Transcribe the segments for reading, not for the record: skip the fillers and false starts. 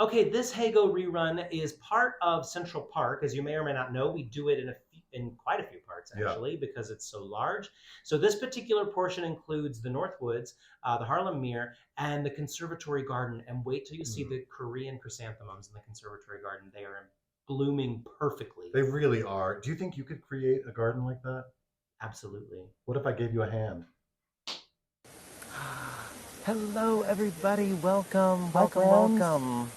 Okay, this Hago rerun is part of Central Park. As you may or may not know, we do it in quite a few parts Yeah. actually because it's so large. So this particular portion includes the North Woods, the Harlem Mere, and the Conservatory Garden. And wait till you see Mm. the Korean chrysanthemums in the Conservatory Garden. They are blooming perfectly. They really are. Do you think you could create a garden like that? Absolutely. What if I gave you a hand? Hello, everybody. Welcome, Hi, welcome, friends. welcome.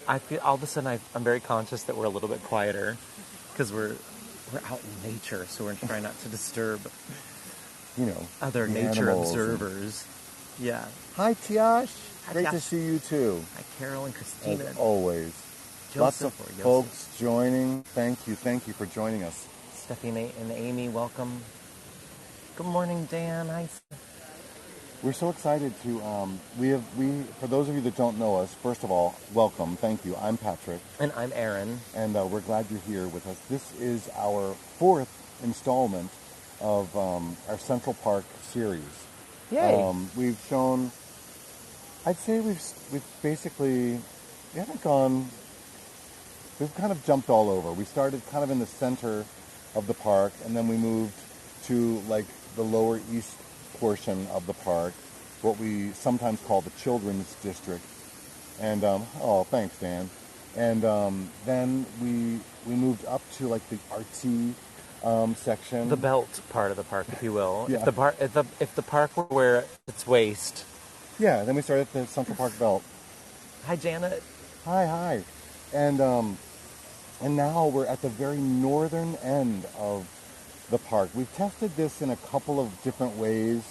I feel all of a sudden I'm very conscious that we're a little bit quieter because we're out in nature, so we're trying not to disturb You know, other the nature animals and observers. Yeah. hi, Tiash. Hi, Great to Josh. see you too, Hi, Carol and as Christina. always. Lots of Joseph or folks Joseph. joining. Thank you for joining us. Stephanie and Amy, welcome. Good morning, Dan. Hi. We're so excited to we for those of you that don't know us, first of all, welcome. Thank you. I'm Patrick, And I'm Aaron. and we're glad you're here with us. This is our fourth installment of our Central Park series. Yay. We've shown. I'd say we've basically we haven't gone. We've kind of jumped all over. We started kind of in the center of the park, and then we moved to like the lower east portion of the park, what we sometimes call the children's district. And oh, thanks, Dan. And then we moved up to like the artsy section. The belt part of the park, if you will. Yeah. If the park were where its waste. Yeah. Then we started at the Central Park Belt. Hi, Janet. Hi, hi. And now we're at the very northern end of the park. We've tested this in a couple of different ways.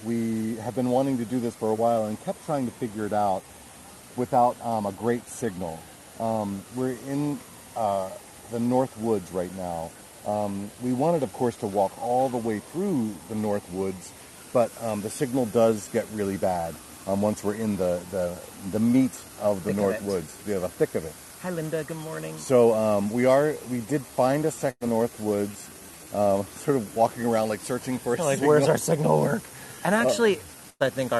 We have been wanting to do this for a while and kept trying to figure it out without a great signal. We're in the North Woods right now. We wanted, of course, to walk all the way through the North Woods, but the signal does get really bad once we're in the meat of the Thick of North it. Woods, the thick of it. Hi, Linda. Good morning. So we did find a section of the North Woods, sort of walking around like searching for a Like, signal. where's our signal work? And actually, I think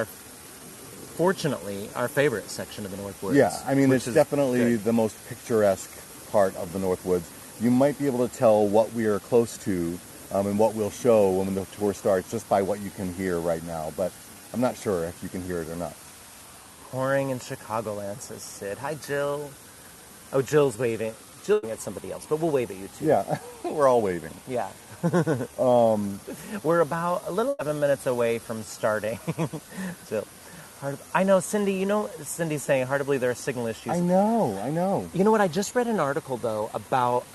fortunately, our favorite section of the North Woods. Yeah, I mean, which it's is definitely good. the most picturesque part of the North Woods. You might be able to tell what we are close to and what we'll show when the tour starts just by what you can hear right now. But I'm not sure if you can hear it or not. Pouring in Chicagoland, says Sid. Hi, Jill. Oh, Jill's waving. Jill's waving at somebody else, but we'll wave at you too. Yeah, we're all waving. Yeah. We're about a little 11 minutes away from starting. So, I know, Cindy. You know, Cindy's saying hard to believe there are signal issues. I know. You know what? I just read an article though about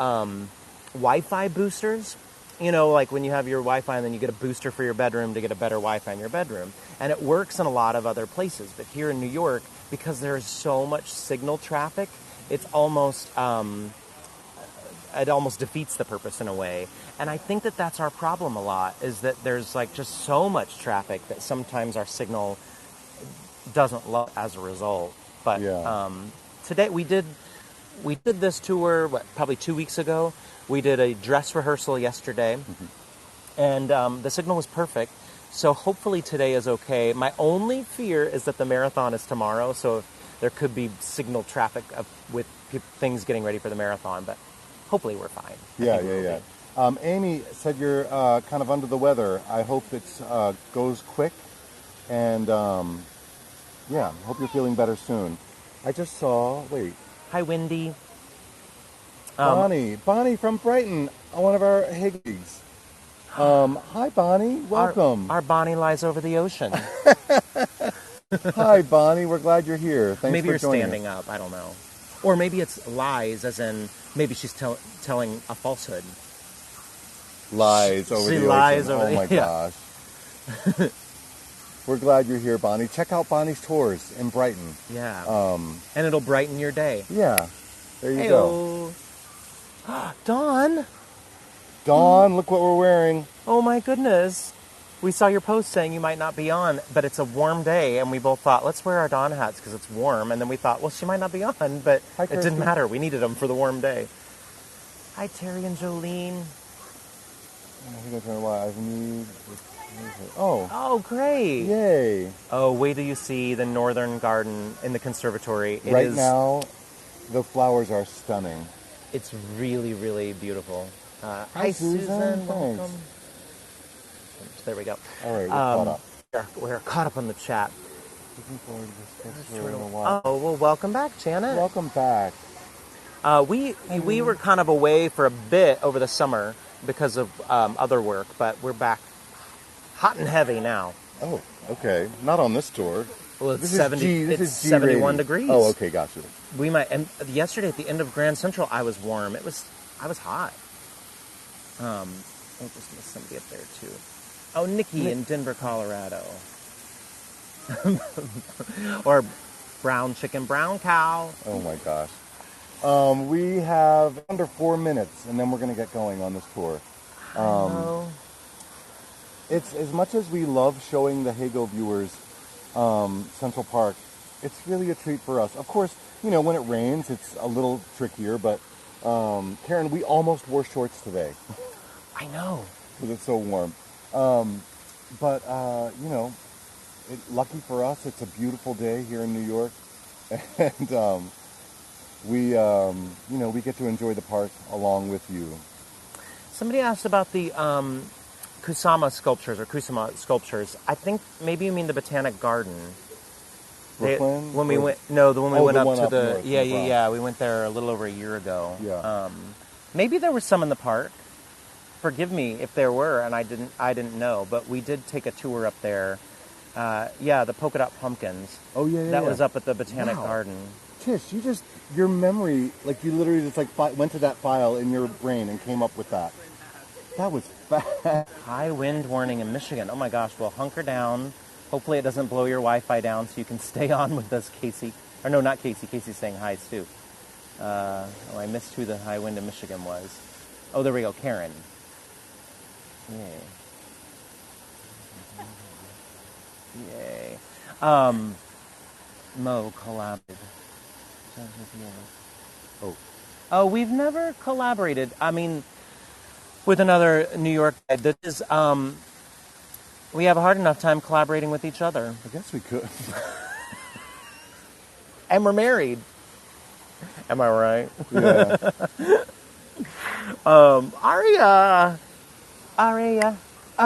Wi-Fi boosters. You know, like when you have your Wi-Fi and then you get a booster for your bedroom to get a better Wi-Fi in your bedroom. And it works in a lot of other places. But here in New York, because there's so much signal traffic, it's almost, it almost defeats the purpose in a way. And I think that that's our problem a lot, is that there's like just so much traffic that sometimes our signal doesn't load as a result. But Yeah. today we did this tour, probably 2 weeks ago. We did a dress rehearsal yesterday, and the signal was perfect. So hopefully today is okay. My only fear is that the marathon is tomorrow, so there could be signal traffic with things getting ready for the marathon, but hopefully we're fine. Yeah. Amy said you're kind of under the weather. I hope it goes quick, and yeah, hope you're feeling better soon. I just saw, wait, Hi, Wendy. Bonnie from Brighton, one of our Higgies. Hi, Bonnie. Welcome. Our Bonnie lies over the ocean. Hi, Bonnie. We're glad you're here. Thanks Maybe for you're joining standing us. up. I don't know. Or maybe it's lies, as in maybe she's telling a falsehood. Lies over She the lies ocean. over Oh my yeah. gosh. We're glad you're here, Bonnie. Check out Bonnie's tours in Brighton. Yeah. And it'll brighten your day. Yeah. There you go. Dawn. Dawn, look what we're wearing. Oh my goodness. We saw your post saying you might not be on, but it's a warm day, and we both thought, let's wear our Dawn hats because it's warm. And then we thought, well, she might not be on, but Hi, it didn't Kirsty. matter. We needed them for the warm day. Hi, Terry and Jolene. I think I turn why I've moved Oh, Oh, great. yay. Oh, wait till you see the northern garden in the conservatory. Right now, the flowers are stunning. It's really, really beautiful. Hi, Susan. Welcome. Thanks. There we go. All right, we're caught up. We're caught up on the chat. Looking forward to this picture in a while. Oh, well, welcome back, Janet. Welcome back. We were kind of away for a bit over the summer because of other work, but we're back hot and heavy now. Oh, okay. Not on this tour. Well, it's This 70. is It's G 71 rating. degrees. Oh, okay, gotcha. We might. And yesterday at the end of Grand Central, I was warm. I was hot. Oh, just missed somebody up there too. Oh, Nikki in Denver, Colorado. Or brown chicken, brown cow. Oh my gosh. We have under 4 minutes, and then we're going to get going on this tour. Oh. It's as much as we love showing the Hago viewers Central Park. It's really a treat for us. Of course, you know, when it rains, it's a little trickier. But Karen, we almost wore shorts today I know. because it's so warm. You know, lucky for us, it's a beautiful day here in New York, and you know, we get to enjoy the park along with you. Somebody asked about the Kusama sculptures. I think maybe you mean the Botanic Garden. Brooklyn? When we Or- went, no, the one we Oh, went the up one to up the north in yeah. Bronx. We went there a little over a year ago. Yeah. Maybe there were some in the park. Forgive me if there were, and I didn't know. But we did take a tour up there. Yeah, the polka dot pumpkins. Oh yeah, yeah. That yeah. was up at the Botanic Wow. Garden. Tish, your memory, like you literally just like went to that file in your brain and came up with that. That was fast. High wind warning in Michigan. Oh my gosh. Well, hunker down. Hopefully it doesn't blow your Wi-Fi down so you can stay on with us, Casey. Or no, not Casey. Casey's saying hi too. I missed who the high wind in Michigan was. Oh, there we go. Karen. Yay. Yay. Mo collabed. Oh, we've never collaborated. I mean, with another New York guide. This is, we have a hard enough time collaborating with each other. I guess we could. And we're married. Am I right? Yeah.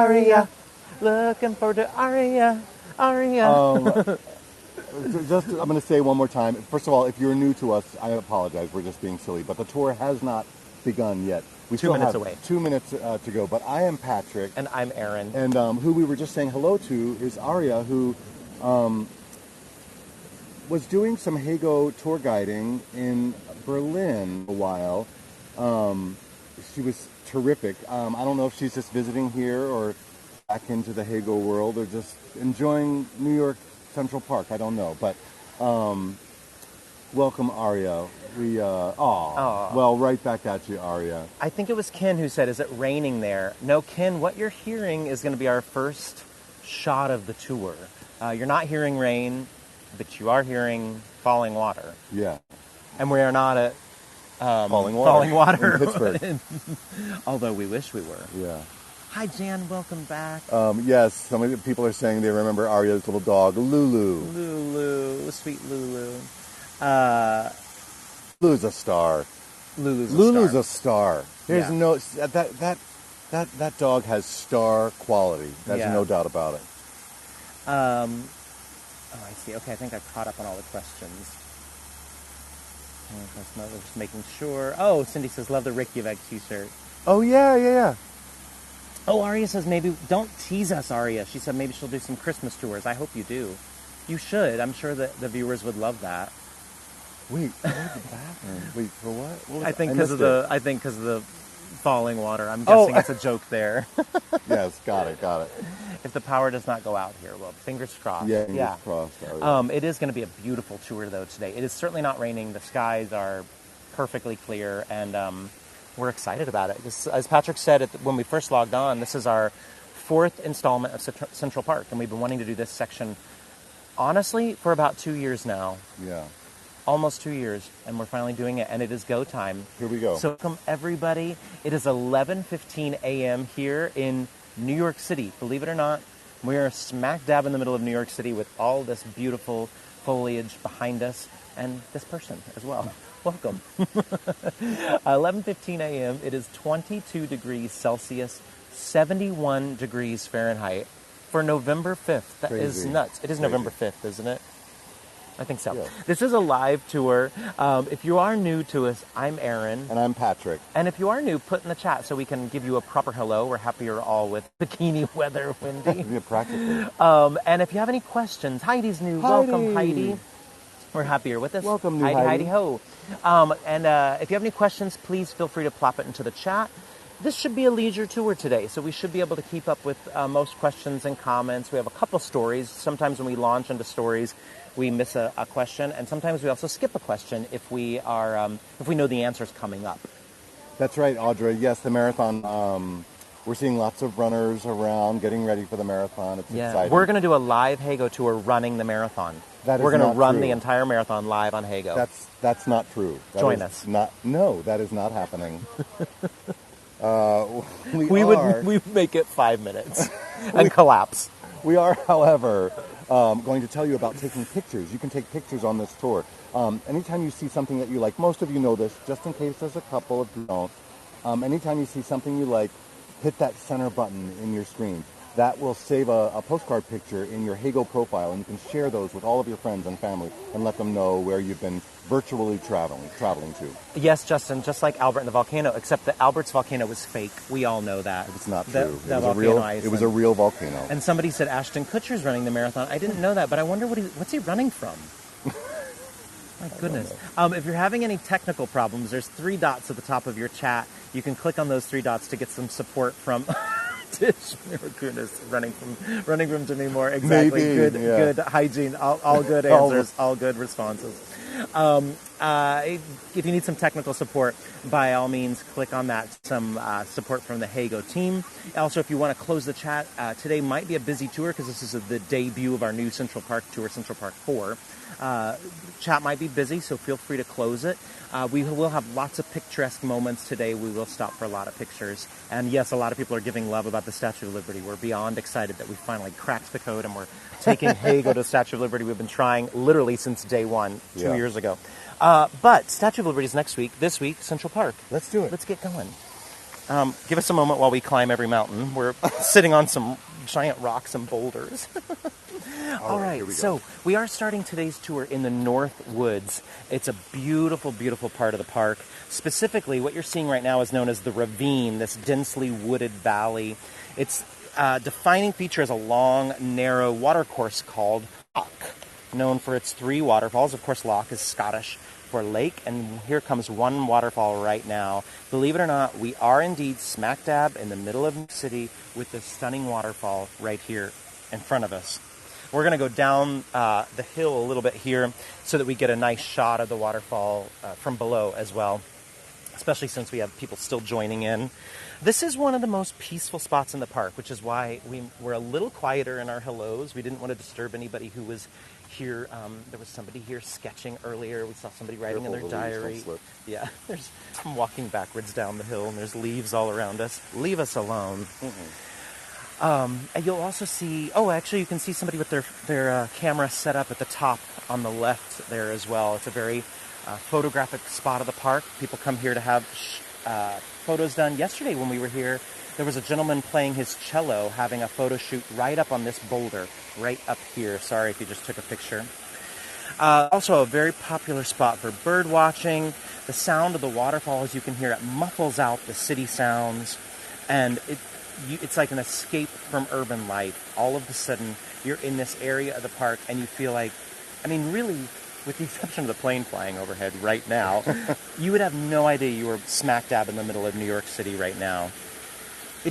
Aria. Looking forward to Aria. Just, I'm going to say one more time. First of all, if you're new to us, I apologize. We're just being silly. But the tour has not begun yet. We 2 still minutes have away. 2 minutes to go. But I am Patrick. And I'm Aaron. And who we were just saying hello to is Aria, who was doing some Hago tour guiding in Berlin a while. She was terrific. I don't know if she's just visiting here or back into the Hago world or just enjoying New York Central Park. I don't know. But welcome, Aria. Well, right back at you, Aria. I think it was Ken who said, is it raining there? No, Ken, what you're hearing is going to be our first shot of the tour. You're not hearing rain, but you are hearing falling water. Yeah. And we are not at Falling water. Falling water. In Pittsburgh. Although we wish we were. Yeah. Hi, Jan. Welcome back. Yes, some of the people are saying they remember Aria's little dog, Lulu. Lulu. Sweet Lulu. Lulu's a star. Lulu's a star. There's Yeah. no that dog has star quality. There's Yeah. no doubt about it. Oh, I see. Okay, I think I caught up on all the questions. Just making sure. Oh, Cindy says, love the Reykjavik t-shirt. Oh yeah. Oh, Aria says, maybe don't tease us, Aria. She said maybe she'll do some Christmas tours. I hope you do. You should. I'm sure that the viewers would love that. Wait, where's the bathroom? Wait, for what? I think missed because of the falling water. I'm guessing it's a joke there. Yes, got it. If the power does not go out here, well, fingers crossed. Yeah, fingers crossed. Aria. It is going to be a beautiful tour though today. It is certainly not raining. The skies are perfectly clear, and we're excited about it. As Patrick said when we first logged on, this is our 4th installment of Central Park, and we've been wanting to do this section, honestly, for about 2 years now. Yeah. Almost 2 years, and we're finally doing it, and it is go time. Here we go. So welcome, everybody. It is 11:15 a.m. here in New York City. Believe it or not, we are smack dab in the middle of New York City with all this beautiful foliage behind us and this person as well. Welcome. 11:15 a.m. It is 22 degrees Celsius, 71 degrees Fahrenheit for November 5th. That is Crazy. nuts. It is Crazy. November 5th, isn't it? I think so. Yeah. This is a live tour. If you are new to us, I'm Aaron. And I'm Patrick. And if you are new, put in the chat so we can give you a proper hello. We're happy you're all with bikini weather, Wendy. Yeah, practically. And if you have any questions, Heidi's new. Heidi. Welcome, Heidi. We're happy you're with us. Welcome, new Heidi. Heidi. Heidi ho. And if you have any questions, please feel free to plop it into the chat. This should be a leisure tour today, so we should be able to keep up with most questions and comments. We have a couple stories. Sometimes when we launch into stories, we miss a question, and sometimes we also skip a question if we know the answer's coming up. That's right, Audra. Yes, the marathon. We're seeing lots of runners around getting ready for the marathon. It's exciting. We're going to do a live Hago tour running the marathon. That is We're going to not run true. the entire marathon live on Hago. That's not true. That Join is us. No, that is not happening. We would make it 5 minutes and collapse. We are, however, going to tell you about taking pictures. You can take pictures on this tour. Anytime you see something that you like, most of you know this, just in case there's a couple of you don't. Anytime you see something you like, hit that center button in your screen. That will save a postcard picture in your Hago profile, and you can share those with all of your friends and family and let them know where you've been virtually traveling to. Yes, Justin, just like Albert and the volcano, except that Albert's volcano was fake. We all know that. It's not The- true. the It volcano was a real volcano. And somebody said Ashton Kutcher's running the marathon. I didn't know that, but I wonder what's he running from? My goodness. If you're having any technical problems, there's 3 dots at the top of your chat. You can click on those 3 dots to get some support from Tish. Oh, goodness, running from Demi Moore. Exactly. Maybe, yeah. Good hygiene. All good answers. All good responses. If you need some technical support, by all means, click on that. Some support from the Hago team. Also, if you want to close the chat, today might be a busy tour because this is the debut of our new Central Park tour, Central Park 4. Chat might be busy, so feel free to close it. We will have lots of picturesque moments today. We will stop for a lot of pictures. And yes, a lot of people are giving love about the Statue of Liberty. We're beyond excited that we finally cracked the code and we're taking Hago to Statue of Liberty. We've been trying literally since day one, 2 years ago. But Statue of Liberty is next week. This week, Central Park. Let's do it. Let's get going. Give us a moment while we climb every mountain. We're sitting on some giant rocks and boulders. All right, so we are starting today's tour in the North Woods. It's a beautiful, beautiful part of the park. Specifically, what you're seeing right now is known as the Ravine, this densely wooded valley. Its defining feature is a long, narrow watercourse called Loch, known for its 3 waterfalls. Of course, Loch is Scottish for lake, and here comes one waterfall right now. Believe it or not, we are indeed smack dab in the middle of New York City with this stunning waterfall right here in front of us. We're going to go down the hill a little bit here so that we get a nice shot of the waterfall from below as well, especially since we have people still joining in. This is one of the most peaceful spots in the park, which is why we're a little quieter in our hellos. We didn't want to disturb anybody who was here. There was somebody here sketching earlier. We saw somebody writing in their diary. Yeah, I'm walking backwards down the hill, and there's leaves all around us. Leave us alone. And you'll also see, actually you can see somebody with their camera set up at the top on the left there as well. It's a very photographic spot of the park. People come here to have photos done. Yesterday when we were here, there was a gentleman playing his cello having a photo shoot right up on this boulder, right up here. Sorry if you just took a picture. Also a very popular spot for bird watching. The sound of the waterfall, as you can hear, it muffles out the city sounds, and it's like an escape from urban life. All of a sudden, you're in this area of the park, and you feel like, really, with the exception of the plane flying overhead right now, you would have no idea you were smack dab in the middle of New York City right now.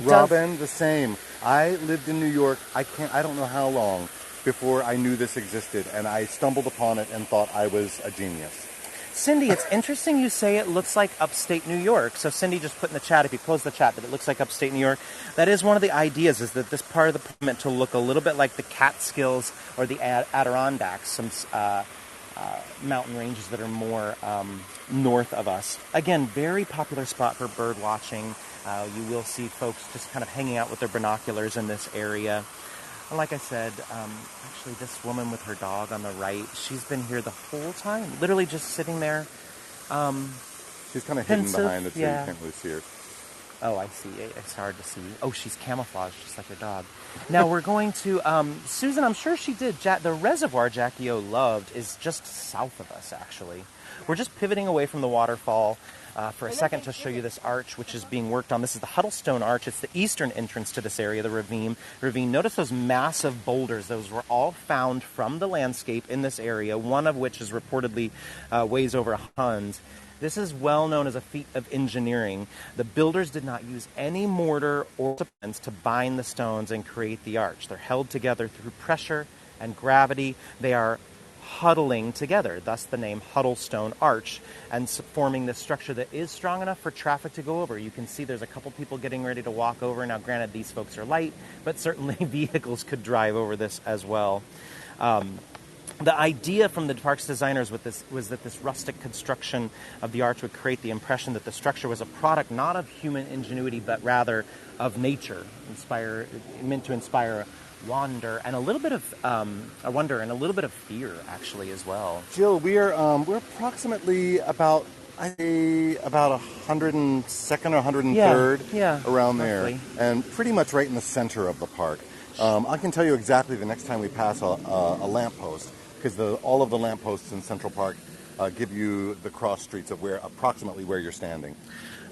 Robin, the same. I lived in New York, I don't know how long before I knew this existed, and I stumbled upon it and thought I was a genius. Cindy, it's interesting you say it looks like upstate New York. So Cindy just put in the chat, if you close the chat, that it looks like upstate New York. That is one of the ideas, is that this part of the park meant to look a little bit like the Catskills or the Adirondacks. Some mountain ranges that are more north of us. Again, very popular spot for bird watching. You will see folks just kind of hanging out with their binoculars in this area. And like I said, actually this woman with her dog on the right, she's been here the whole time, literally just sitting there. She's kind of hidden pensive, behind the tree. yeah. You can't really see her. Oh, I see. It's hard to see. Oh, she's camouflaged, just like her dog. Now we're going to, Susan, I'm sure she did. The reservoir Jackie O loved is just south of us, actually. We're just pivoting away from the waterfall for a second to show you this arch, which is being worked on. This is the Huddlestone Arch. It's the eastern entrance to this area, the Ravine. Notice those massive boulders. Those were all found from the landscape in this area, one of which is reportedly weighs over a ton. This is well known as a feat of engineering. The builders did not use any mortar or cement to bind the stones and create the arch. They're held together through pressure and gravity. They are huddling together, thus the name Huddlestone Arch, and forming this structure that is strong enough for traffic to go over. You can see there's a couple people getting ready to walk over. Now, granted, these folks are light, but certainly vehicles could drive over this as well. The idea from the park's designers was that this rustic construction of the arch would create the impression that the structure was a product not of human ingenuity, but rather of nature, meant to inspire wonder and a little bit of fear, actually, as well. Jill, we're approximately about 102nd or 103rd, around roughly there, and pretty much right in the center of the park. I can tell you exactly the next time we pass a lamppost, because all of the lampposts in Central Park give you the cross streets of approximately where you're standing.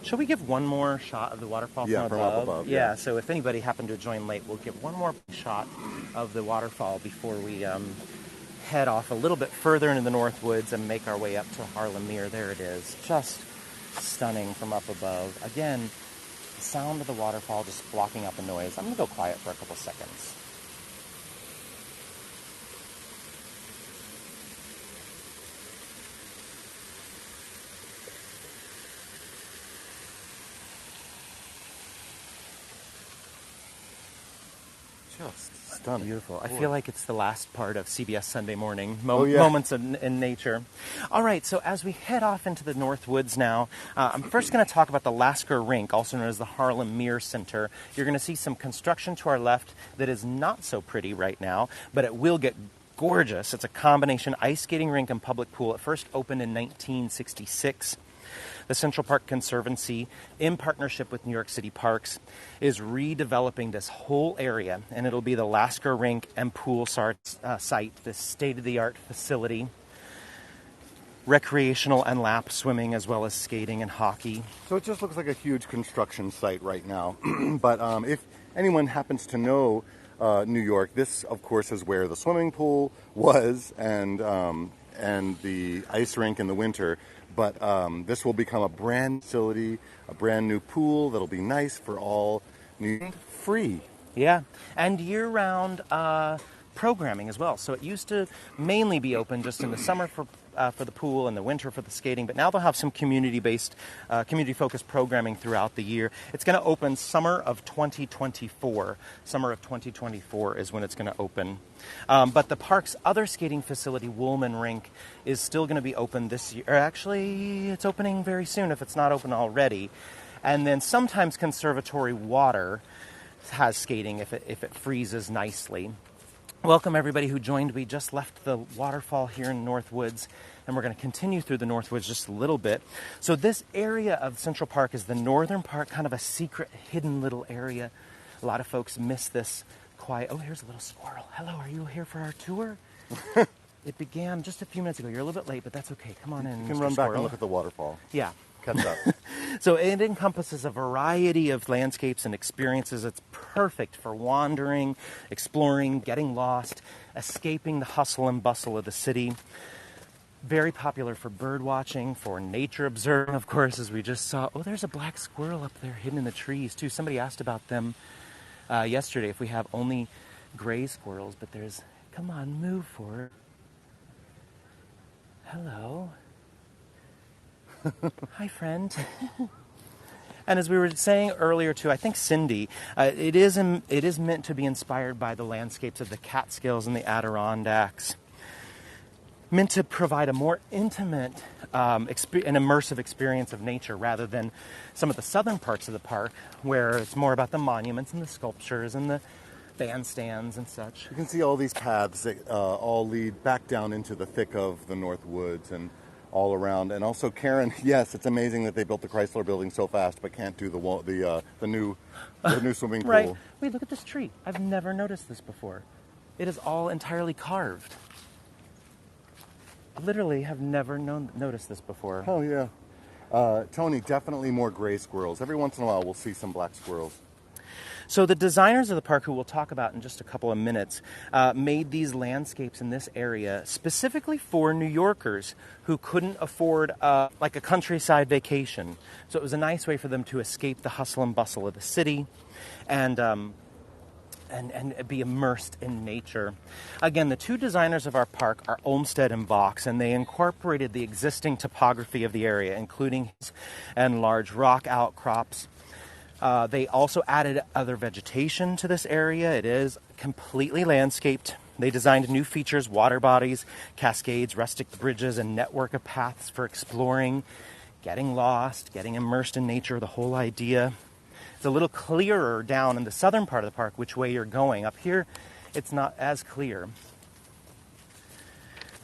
Shall we give one more shot of the waterfall from above? up above? Yeah. So if anybody happened to join late, we'll give one more shot of the waterfall before we head off a little bit further into the North Woods and make our way up to Harlem Meer. There it is. Just stunning from up above. Again, the sound of the waterfall just blocking out the noise. I'm going to go quiet for a couple seconds. Just stunning. Beautiful. I feel like it's the last part of CBS Sunday Morning, moments in nature. All right, so as we head off into the North Woods now, I'm first going to talk about the Lasker Rink, also known as the Harlem Meer Center. You're going to see some construction to our left that is not so pretty right now, but it will get gorgeous. It's a combination ice skating rink and public pool. It first opened in 1966. The Central Park Conservancy, in partnership with New York City Parks, is redeveloping this whole area, and it'll be the Lasker Rink and pool site, this state-of-the-art facility, recreational and lap swimming, as well as skating and hockey. So it just looks like a huge construction site right now. But if anyone happens to know New York, this, of course, is where the swimming pool was and the ice rink in the winter. But this will become a brand facility, a brand new pool that'll be nice for all, free. Yeah, and year-round programming as well. So it used to mainly be open just in the summer for the pool and the winter for the skating, but now they'll have some community-based, community-focused programming throughout the year. It's going to open summer of 2024. Summer of 2024 is when it's going to open. But the park's other skating facility, Woolman Rink, is still going to be open this year. Actually, it's opening very soon if it's not open already. And then sometimes Conservatory Water has skating if it freezes nicely. Welcome everybody who joined. We just left the waterfall here in North Woods, and we're going to continue through the North Woods just a little bit. So this area of Central Park is the northern part, kind of a secret, hidden little area. A lot of folks miss this quiet. Oh, here's a little squirrel. Hello, are you here for our tour? It began just a few minutes ago. You're a little bit late, but that's okay. Come on in, You can Mr. run Squirrel. back and look at the waterfall. Yeah. Catch up. So it encompasses a variety of landscapes and experiences. It's perfect for wandering, exploring, getting lost, escaping the hustle and bustle of the city. Very popular for bird watching, for nature observing, of course, as we just saw. Oh, there's a black squirrel up there hidden in the trees, too. Somebody asked about them yesterday, if we have only gray squirrels, but there's... Come on, move forward. Hello. Hi, friend. And as we were saying earlier, too, I think Cindy, it is meant to be inspired by the landscapes of the Catskills and the Adirondacks. meant to provide a more intimate and immersive experience of nature rather than some of the southern parts of the park where it's more about the monuments and the sculptures and the bandstands and such. You can see all these paths that all lead back down into the thick of the North Woods and all around. And also, Karen, yes, it's amazing that they built the Chrysler Building so fast, but can't do the new swimming pool. Right. Wait, look at this tree. I've never noticed this before. It is all entirely carved. Literally have never noticed this before. Oh, yeah. Tony, definitely more gray squirrels. Every once in a while, we'll see some black squirrels. So the designers of the park, who we'll talk about in just a couple of minutes, made these landscapes in this area specifically for New Yorkers who couldn't afford like a countryside vacation. So it was a nice way for them to escape the hustle and bustle of the city and be immersed in nature. Again, the two designers of our park are Olmsted and Vaux, and they incorporated the existing topography of the area, including and large rock outcrops. They also added other vegetation to this area. It is completely landscaped. They designed new features, water bodies, cascades, rustic bridges, and network of paths for exploring, getting lost, getting immersed in nature, the whole idea. It's a little clearer down in the southern part of the park which way you're going. Up here, it's not as clear.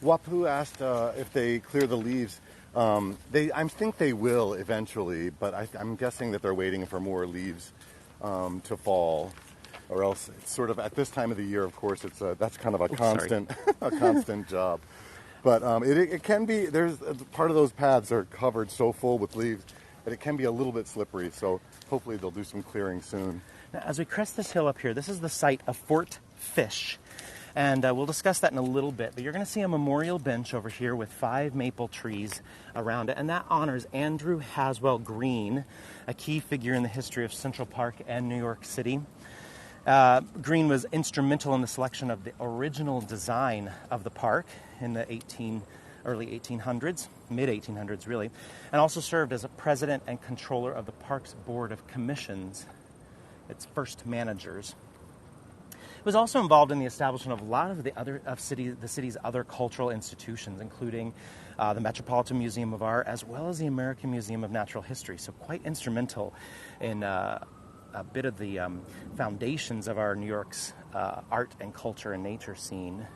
Wapu asked if they clear the leaves. I think they will eventually, but I'm guessing that they're waiting for more leaves to fall, or else it's sort of at this time of the year. Of course, that's kind of a constant a constant job. But it can be. There's part of those paths are covered so full with leaves that it can be a little bit slippery. So hopefully they'll do some clearing soon. Now, as we crest this hill up here, this is the site of Fort Fish. And we'll discuss that in a little bit. But you're going to see a memorial bench over here with 5 maple trees around it. And that honors Andrew Haswell Green, a key figure in the history of Central Park and New York City. Green was instrumental in the selection of the original design of the park in the early 1800s, mid-1800s really, and also served as a president and controller of the park's Board of Commissions, its first managers. He was also involved in the establishment of a lot of the city's other cultural institutions, including the Metropolitan Museum of Art, as well as the American Museum of Natural History. So quite instrumental in a bit of the foundations of our New York's art and culture and nature scene.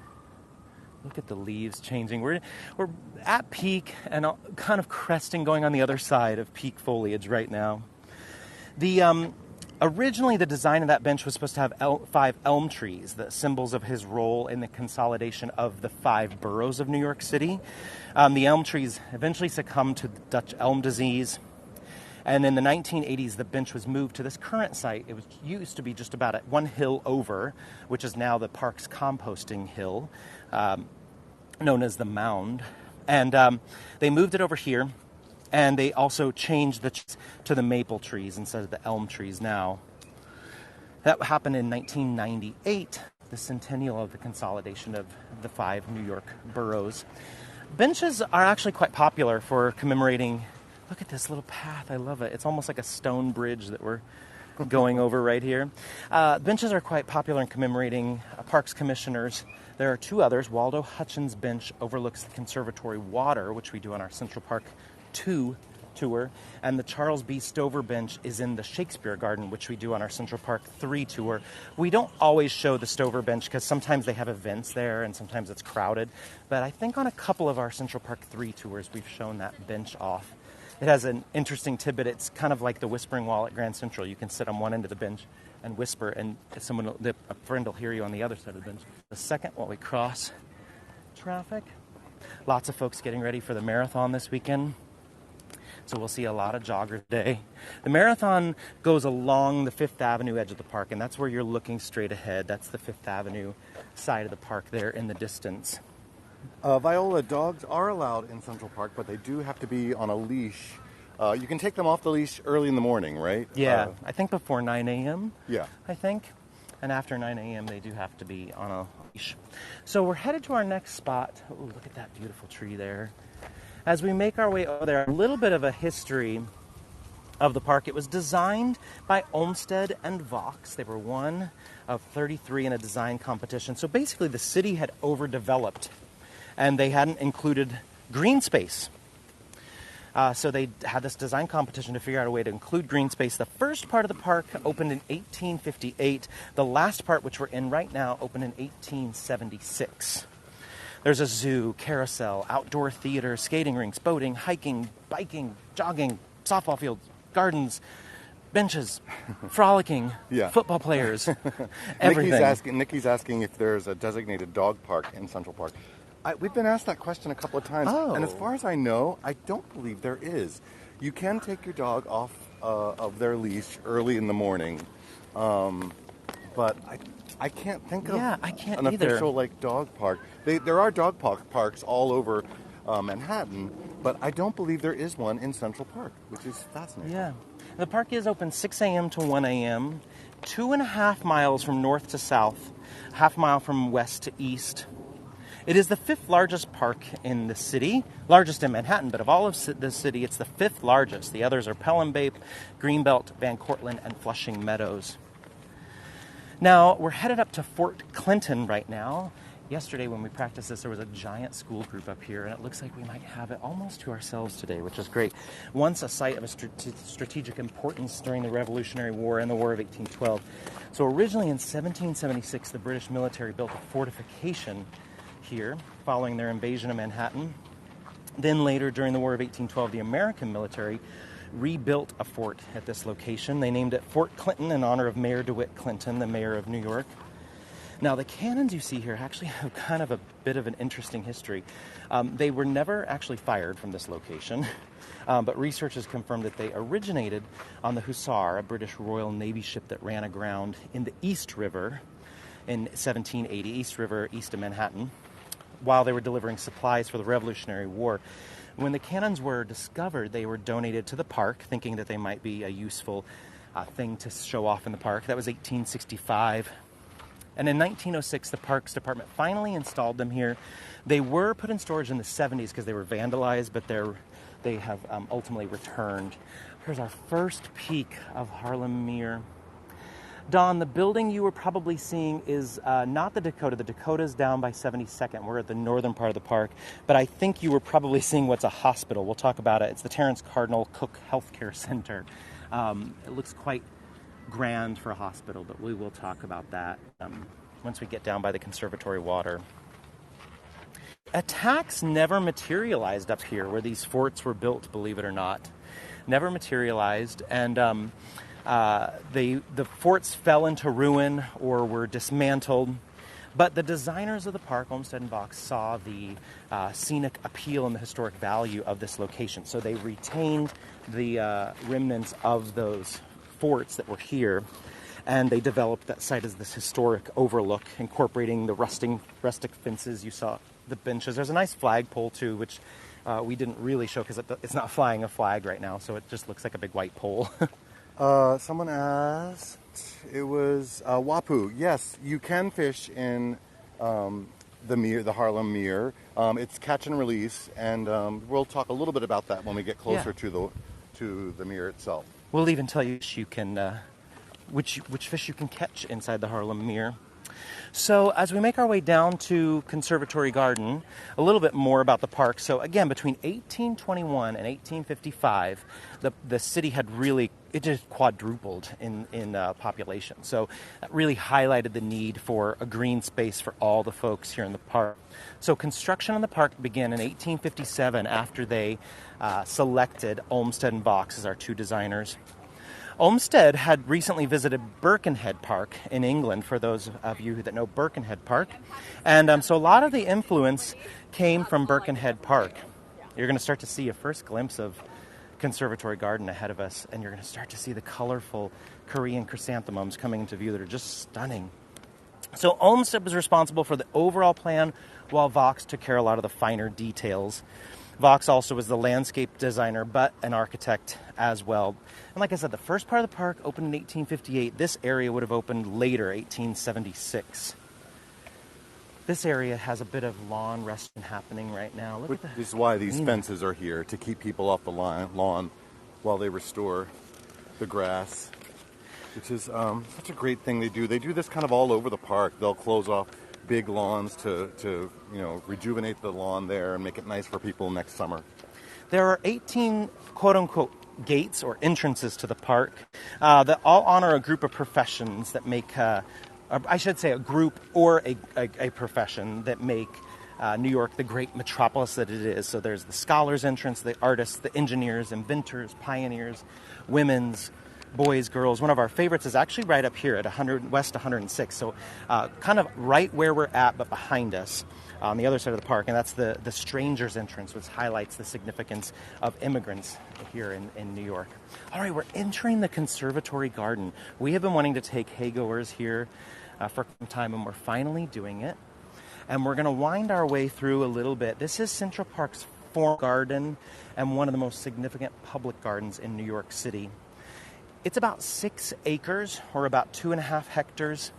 Look at the leaves changing. We're at peak and kind of cresting, going on the other side of peak foliage right now. Originally, the design of that bench was supposed to have 5 elm trees, the symbols of his role in the consolidation of the 5 boroughs of New York City. The elm trees eventually succumbed to Dutch elm disease. And in the 1980s, the bench was moved to this current site. It used to be just about at 1 hill over, which is now the park's composting hill, known as the Mound. And they moved it over here. And they also changed to the maple trees instead of the elm trees now. That happened in 1998, the centennial of the consolidation of the 5 New York boroughs. Benches are actually quite popular for commemorating. Look at this little path. I love it. It's almost like a stone bridge that we're going over right here. Benches are quite popular in commemorating parks commissioners. There are 2 others. Waldo Hutchins Bench overlooks the Conservatory Water, which we do on our Central Park 2 tour, and the Charles B. Stover Bench is in the Shakespeare Garden, which we do on our Central Park 3 tour. We don't always show the Stover Bench because sometimes they have events there and sometimes it's crowded, but I think on a couple of our Central Park 3 tours we've shown that bench off. It has an interesting tidbit. It's kind of like the Whispering Wall at Grand Central. You can sit on one end of the bench and whisper, and a friend will hear you on the other side of the bench. The second, while we cross traffic, lots of folks getting ready for the marathon this weekend. So we'll see a lot of joggers today. The marathon goes along the 5th Avenue edge of the park, and that's where you're looking straight ahead. That's the 5th Avenue side of the park there in the distance. Viola, dogs are allowed in Central Park, but they do have to be on a leash. You can take them off the leash early in the morning, right? Yeah, I think before 9 a.m. Yeah. I think. And after 9 a.m. they do have to be on a leash. So we're headed to our next spot. Ooh, look at that beautiful tree there. As we make our way over there, a little bit of a history of the park. It was designed by Olmsted and Vaux. They were one of 33 in a design competition. So basically the city had overdeveloped and they hadn't included green space. So they had this design competition to figure out a way to include green space. The first part of the park opened in 1858. The last part, which we're in right now, opened in 1876. There's a zoo, carousel, outdoor theater, skating rinks, boating, hiking, biking, jogging, softball fields, gardens, benches, frolicking, football players, everything. Nikki's asking if there's a designated dog park in Central Park. We've been asked that question a couple of times, and as far as I know, I don't believe there is. You can take your dog off of their leash early in the morning, but I can't think of an official dog park. There are dog parks all over Manhattan, but I don't believe there is one in Central Park, which is fascinating. Yeah. The park is open 6 a.m. to 1 a.m., 2.5 miles from north to south, half mile from west to east. It is the 5th largest park in the city, largest in Manhattan, but of all of the city, it's the 5th largest. The others are Pelham Bay, Greenbelt, Van Cortlandt, and Flushing Meadows. Now, we're headed up to Fort Clinton right now. Yesterday when we practiced this, there was a giant school group up here, and it looks like we might have it almost to ourselves today, which is great. Once a site of a strategic importance during the Revolutionary War and the War of 1812. So originally in 1776, the British military built a fortification here following their invasion of Manhattan. Then later, during the War of 1812, the American military rebuilt a fort at this location. They named it Fort Clinton in honor of Mayor DeWitt Clinton, the mayor of New York. Now, the cannons you see here actually have kind of a bit of an interesting history. They were never actually fired from this location, but research has confirmed that they originated on the Hussar, a British Royal Navy ship that ran aground in the East River in 1780, East River, east of Manhattan, while they were delivering supplies for the Revolutionary War. When the cannons were discovered, they were donated to the park, thinking that they might be a useful thing to show off in the park. That was 1865. And in 1906, the Parks Department finally installed them here. They were put in storage in the 70s because they were vandalized, but they have ultimately returned. Here's our first peek of Harlem Meer. Don, the building you were probably seeing is not the Dakota. The Dakota's down by 72nd. We're at the northern part of the park. But I think you were probably seeing what's a hospital. We'll talk about it. It's the Terrence Cardinal Cook Healthcare Center. It looks quite grand for a hospital, but we will talk about that once we get down by the Conservatory water. Attacks never materialized up here where these forts were built, believe it or not. Never materialized, and the forts fell into ruin or were dismantled. But the designers of the park, Olmsted and Vaux, saw the scenic appeal and the historic value of this location. So they retained the remnants of those forts that were here, and they developed that site as this historic overlook, incorporating the rustic fences. You saw the benches. There's a nice flagpole, too, which we didn't really show because it's not flying a flag right now, so it just looks like a big white pole. Someone asked, it was Wapu. Yes, you can fish in the Harlem Meer. It's catch and release, and we'll talk a little bit about that when we get closer to the mere itself. We'll even tell you which fish you can catch inside the Harlem Meer. So as we make our way down to Conservatory Garden, a little bit more about the park. So again, between 1821 and 1855, the city had it just quadrupled in population. So that really highlighted the need for a green space for all the folks here in the park. So construction on the park began in 1857 after they selected Olmsted and Vaux as our two designers. Olmsted had recently visited Birkenhead Park in England, for those of you that know Birkenhead Park. And so a lot of the influence came from Birkenhead Park. You're going to start to see a first glimpse of Conservatory Garden ahead of us, and you're going to start to see the colorful Korean chrysanthemums coming into view that are just stunning. So Olmsted was responsible for the overall plan, while Vaux took care of a lot of the finer details. Vaux also was the landscape designer, but an architect as well. And like I said, the first part of the park opened in 1858. This area would have opened later, 1876. This area has a bit of lawn resting happening right now. This is why these fences are here, to keep people off the lawn while they restore the grass, which is such a great thing they do. They do this kind of all over the park. They'll close off big lawns to rejuvenate the lawn there and make it nice for people next summer? There are 18 quote-unquote gates or entrances to the park that all honor a group of professions that make, I should say a group or a profession that make New York the great metropolis that it is. So there's the scholars entrance, the artists, the engineers, inventors, pioneers, women's, boys, girls. One of our favorites is actually right up here at West 106. So kind of right where we're at, but behind us on the other side of the park. And that's the strangers entrance, which highlights the significance of immigrants here in New York. All right, we're entering the Conservatory Garden. We have been wanting to take haygoers here for some time, and we're finally doing it. And we're going to wind our way through a little bit. This is Central Park's former garden and one of the most significant public gardens in New York City. It's about 6 acres, or about 2.5 hectares.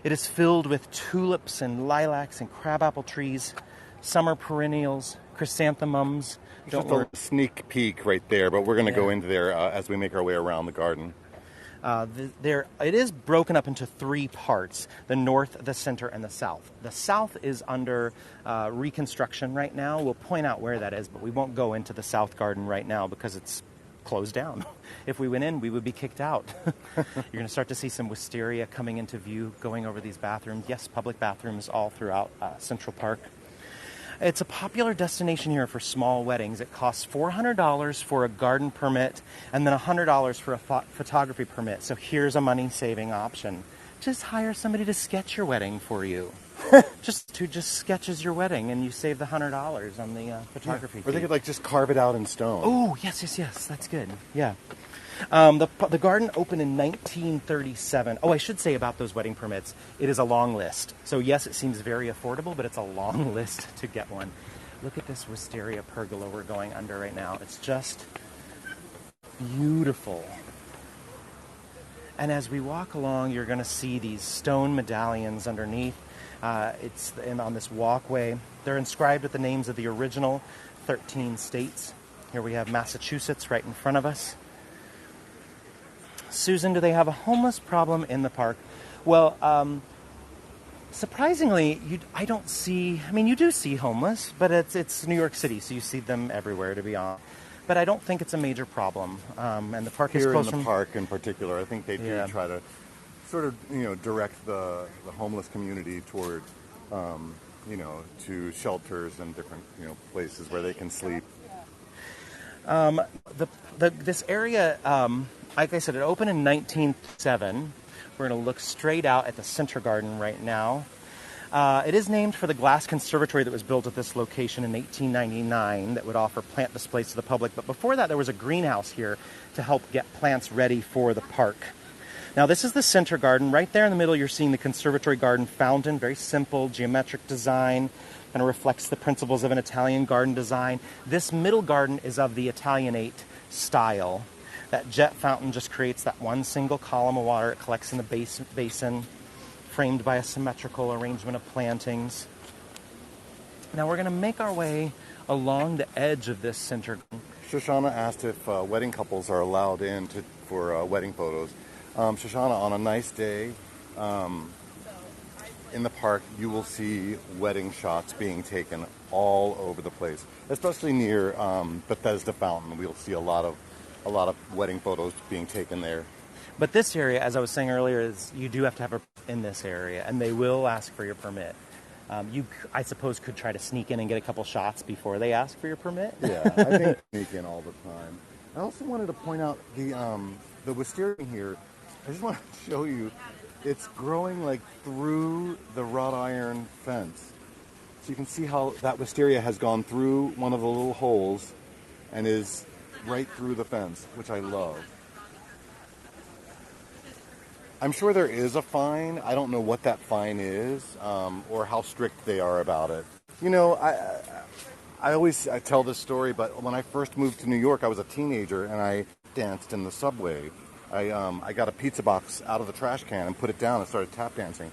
It is filled with tulips and lilacs and crabapple trees, summer perennials, chrysanthemums. Just a sneak peek right there, but we're going to go into there as we make our way around the garden. It is broken up into 3 parts, the north, the center, and the south. The south is under reconstruction right now. We'll point out where that is, but we won't go into the south garden right now because it's closed down. If we went in, we would be kicked out. You're going to start to see some wisteria coming into view going over these bathrooms. Yes, public bathrooms all throughout Central Park. It's a popular destination here for small weddings. It costs $400 for a garden permit and then $100 for a photography permit. So here's a money-saving option. Just hire somebody to sketch your wedding for you. just sketches your wedding, and you save the $100 on the photography fee. Or they could just carve it out in stone. Oh, yes, that's good. Yeah. The garden opened in 1937. Oh, I should say about those wedding permits, it is a long list. So yes, it seems very affordable, but it's a long list to get one. Look at this wisteria pergola we're going under right now. It's just beautiful. And as we walk along, you're going to see these stone medallions underneath. On this walkway. They're inscribed with the names of the original 13 states. Here we have Massachusetts right in front of us. Susan, do they have a homeless problem in the park? Well, surprisingly, I don't see. I mean, you do see homeless, but it's New York City, so you see them everywhere, to be honest. But I don't think it's a major problem. And the park is close in the park in particular. I think they do try to sort of direct the homeless community toward to shelters and different places where they can sleep. This area. Like I said, it opened in 1907. We're going to look straight out at the Center Garden right now. It is named for the glass conservatory that was built at this location in 1899 that would offer plant displays to the public. But before that, there was a greenhouse here to help get plants ready for the park. Now, this is the Center Garden. Right there in the middle, you're seeing the Conservatory Garden fountain. Very simple, geometric design. Kind of reflects the principles of an Italian garden design. This middle garden is of the Italianate style. That jet fountain just creates that one single column of water. It collects in the basin, framed by a symmetrical arrangement of plantings. Now we're going to make our way along the edge of this center. Shoshana asked if wedding couples are allowed in for wedding photos. Shoshana, on a nice day in the park, you will see wedding shots being taken all over the place, especially near Bethesda Fountain. We'll see a lot of wedding photos being taken there. But this area, as I was saying earlier, is you do have to have a in this area, and they will ask for your permit. You, I suppose, could try to sneak in and get a couple shots before they ask for your permit. Yeah, I think sneak in all the time. I also wanted to point out the wisteria here. I just want to show you, it's growing through the wrought iron fence. So you can see how that wisteria has gone through one of the little holes and is right through the fence, which I love. I'm sure there is a fine. I don't know what that fine is or how strict they are about it. I tell this story, but when I first moved to New York, I was a teenager and I danced in the subway. I got a pizza box out of the trash can and put it down and started tap dancing.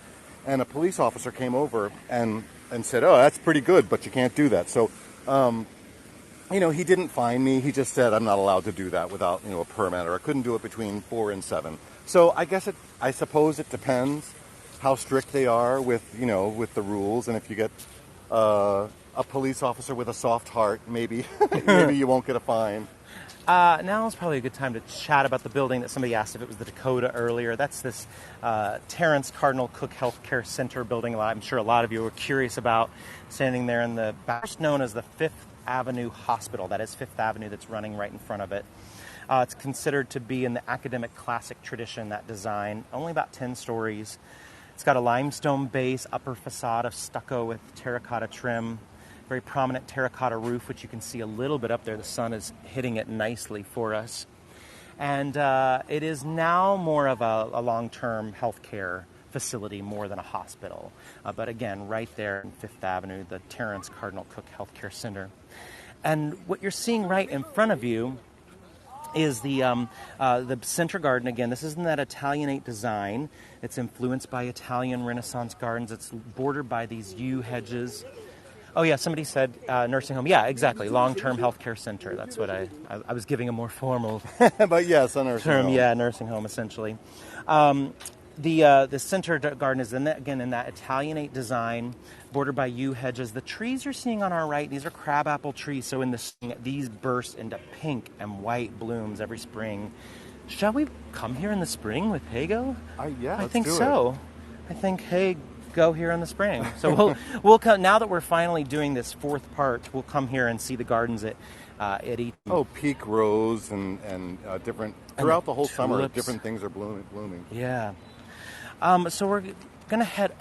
And a police officer came over and said, "Oh, that's pretty good, but you can't do that." So, he didn't fine me. He just said I'm not allowed to do that without, a permit, or I couldn't do it between 4 and 7. So I suppose it depends. how strict they are with, with the rules. And if you get a police officer with a soft heart, maybe maybe you won't get a fine. Now is probably a good time to chat about the building that somebody asked if it was the Dakota earlier. That's this Terrence Cardinal Cook Healthcare Center building. I'm sure a lot of you were curious about, standing there in the first known as the Fifth Avenue Hospital. That is Fifth Avenue that's running right in front of it. It's considered to be in the academic classic tradition, that design. Only about 10 stories. It's got a limestone base, upper facade of stucco with terracotta trim. Very prominent terracotta roof, which you can see a little bit up there. The sun is hitting it nicely for us. And it is now more of a long-term healthcare facility more than a hospital. But again, right there in Fifth Avenue, the Terrence Cardinal Cook Healthcare Center. And what you're seeing right in front of you is the center garden. Again, this is in that Italianate design. It's influenced by Italian Renaissance gardens. It's bordered by these yew hedges. Oh, yeah, somebody said nursing home. Yeah, exactly. Long-term healthcare center. That's what I was giving a more formal but yes, a nursing term. home. Yeah, nursing home, essentially. The center garden is, in that Italianate design, bordered by yew hedges. The trees you're seeing on our right, these are crabapple trees. So in the spring, these burst into pink and white blooms every spring. Shall we come here in the spring with Hago? Yeah, I think do so. I think, hey, go here in the spring. So we'll come, now that we're finally doing this fourth part, we'll come here and see the gardens at Eaton. Oh, peak rose and different, throughout the whole summer, tulips. different things are blooming. Yeah. So we're going to head...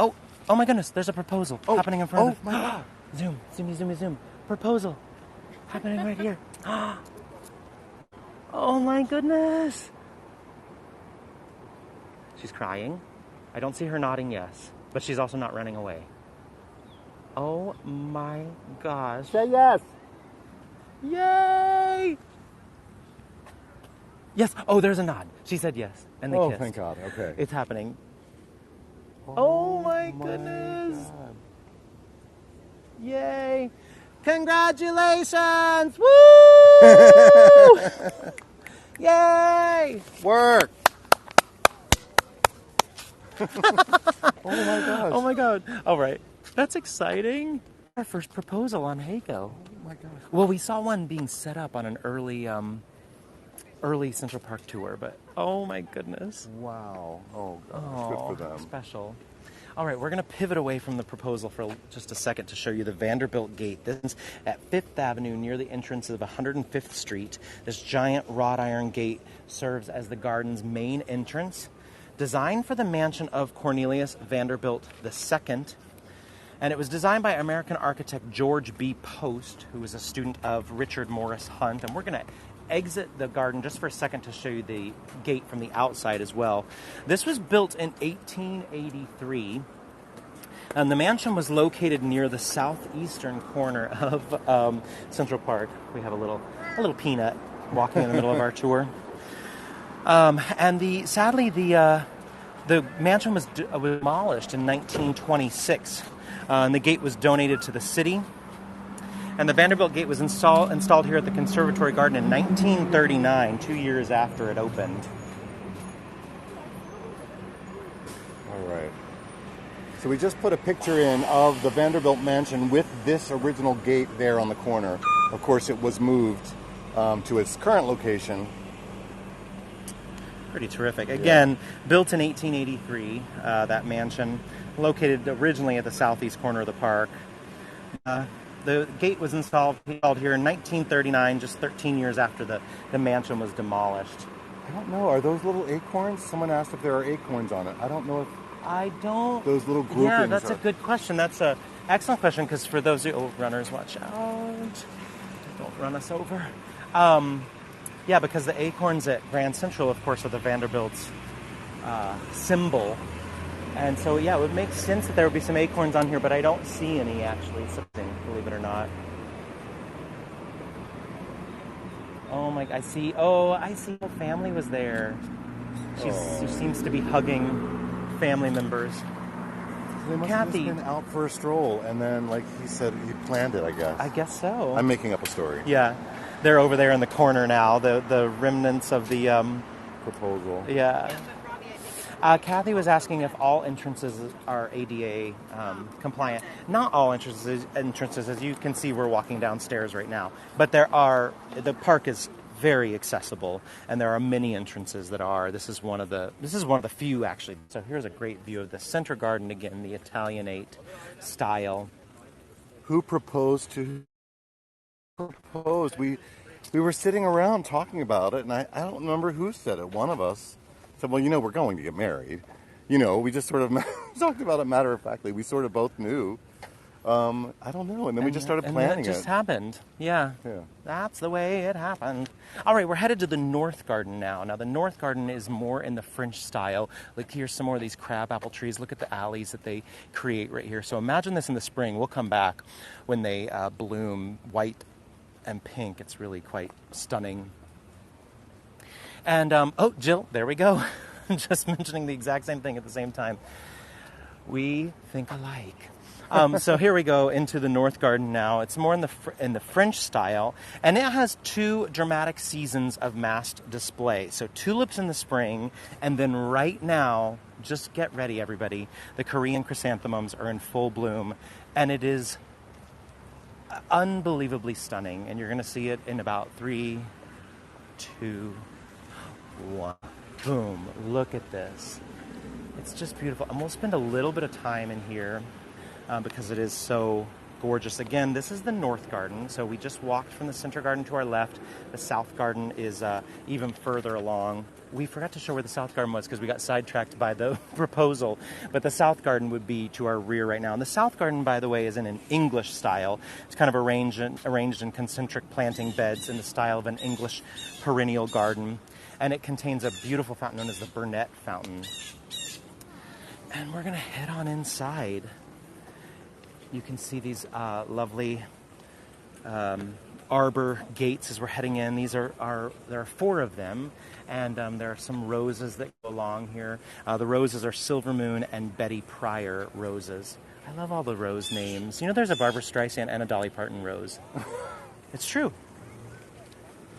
Oh my goodness, there's a proposal happening in front of... Oh, my God. Zoom. Proposal happening right here. Oh, my goodness. She's crying. I don't see her nodding yes, but she's also not running away. Oh, my gosh. Say yes. Yay! Yes. Oh, there's a nod. She said yes, and they kissed. Oh, thank God. Okay. It's happening. Oh my goodness. God. Yay. Congratulations. Woo! Yay. Work. Oh my gosh. Oh my God. All right. That's exciting. Our first proposal on Hago. Oh my gosh. Well, we saw one being set up on an early Central Park tour, but oh my goodness. Wow. Oh gosh. Good for them. Special. All right, we're going to pivot away from the proposal for just a second to show you the Vanderbilt Gate. This is at Fifth Avenue near the entrance of 105th Street. This giant wrought iron gate serves as the garden's main entrance. Designed for the mansion of Cornelius Vanderbilt II, and it was designed by American architect George B. Post, who was a student of Richard Morris Hunt. And we're going to exit the garden just for a second to show you the gate from the outside as well. This was built in 1883, and the mansion was located near the southeastern corner of Central Park. We have a little peanut walking in the middle of our tour. And sadly the mansion was demolished in 1926, and the gate was donated to the city. And the Vanderbilt Gate was installed here at the Conservatory Garden in 1939, 2 years after it opened. All right. So we just put a picture in of the Vanderbilt Mansion with this original gate there on the corner. Of course, it was moved to its current location. Pretty terrific. Again, built in 1883, that mansion, located originally at the southeast corner of the park. The gate was installed here in 1939, just 13 years after the mansion was demolished. I don't know. Are those little acorns? Someone asked if there are acorns on it. I don't know if I don't... those little groupings Yeah, that's are... a good question. That's an excellent question, because for those runners, watch out. Don't run us over. Yeah, because the acorns at Grand Central, of course, are the Vanderbilt's symbol. And so, yeah, it would make sense that there would be some acorns on here, but I don't see any, actually, believe it or not. Oh, my, I see her family was there. She seems to be hugging family members. They must have just been out for a stroll, and then, like he said, he planned it, I guess. I guess so. I'm making up a story. Yeah. They're over there in the corner now, the remnants of the... proposal. Yeah. Kathy was asking if all entrances are ADA compliant. Not all entrances, as you can see, we're walking downstairs right now. But the park is very accessible, and there are many entrances that are. This is one of the few, actually. So here's a great view of the center garden again, the Italianate style. Who proposed? We were sitting around talking about it, and I don't remember who said it. One of us said, well, we're going to get married. We just sort of talked about it matter-of-factly. We sort of both knew. I don't know. And then we just started planning it. And it just happened. Yeah. That's the way it happened. All right, we're headed to the North Garden now. Now, the North Garden is more in the French style. Like, here's some more of these crabapple trees. Look at the alleys that they create right here. So imagine this in the spring. We'll come back when they bloom white and pink. It's really quite stunning. And, Jill, there we go. Just mentioning the exact same thing at the same time. We think alike. So here we go into the North Garden now. It's more in the French style, and it has 2 dramatic seasons of massed display. So tulips in the spring, and then right now, just get ready, everybody. The Korean chrysanthemums are in full bloom, and it is unbelievably stunning. And you're going to see it in about 3, 2, 1. Boom! Look at this. It's just beautiful, and we'll spend a little bit of time in here. Because it is so gorgeous. Again, this is the North Garden, so we just walked from the Center Garden to our left. The South Garden is even further along. We forgot to show where the South Garden was because we got sidetracked by the proposal, but the South Garden would be to our rear right now. And the South Garden, by the way, is in an English style. It's kind of arranged in concentric planting beds in the style of an English perennial garden, and it contains a beautiful fountain known as the Burnett Fountain. And we're going to head on inside. You can see these lovely arbor gates as we're heading in. There are 4 of them, and there are some roses that go along here. The roses are Silver Moon and Betty Pryor roses. I love all the rose names. There's a Barbra Streisand and a Dolly Parton rose. It's true.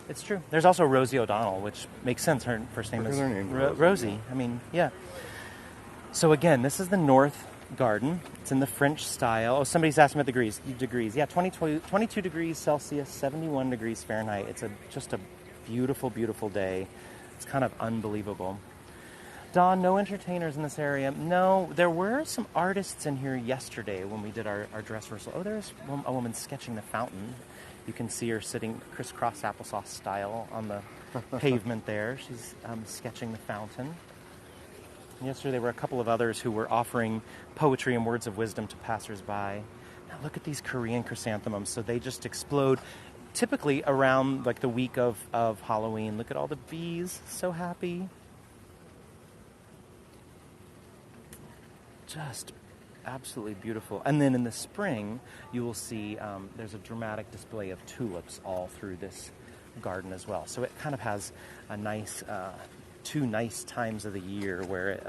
It's true. There's also Rosie O'Donnell, which makes sense. Her first name is Rosie. I mean, yeah. So again, this is the North Garden. It's in the French style. Oh, somebody's asking about degrees. Yeah, 22 degrees Celsius, 71 degrees Fahrenheit. It's just a beautiful, beautiful day. It's kind of unbelievable. Dawn, no entertainers in this area. No, there were some artists in here yesterday when we did our dress rehearsal. Oh, there's a woman sketching the fountain. You can see her sitting crisscross applesauce style on the pavement there. She's sketching the fountain. Yesterday there were a couple of others who were offering poetry and words of wisdom to passersby. Now look at these Korean chrysanthemums. So they just explode typically around like the week of Halloween. Look at all the bees. So happy. Just absolutely beautiful. And then in the spring, you will see there's a dramatic display of tulips all through this garden as well. So it kind of has a nice... 2 nice times of the year where it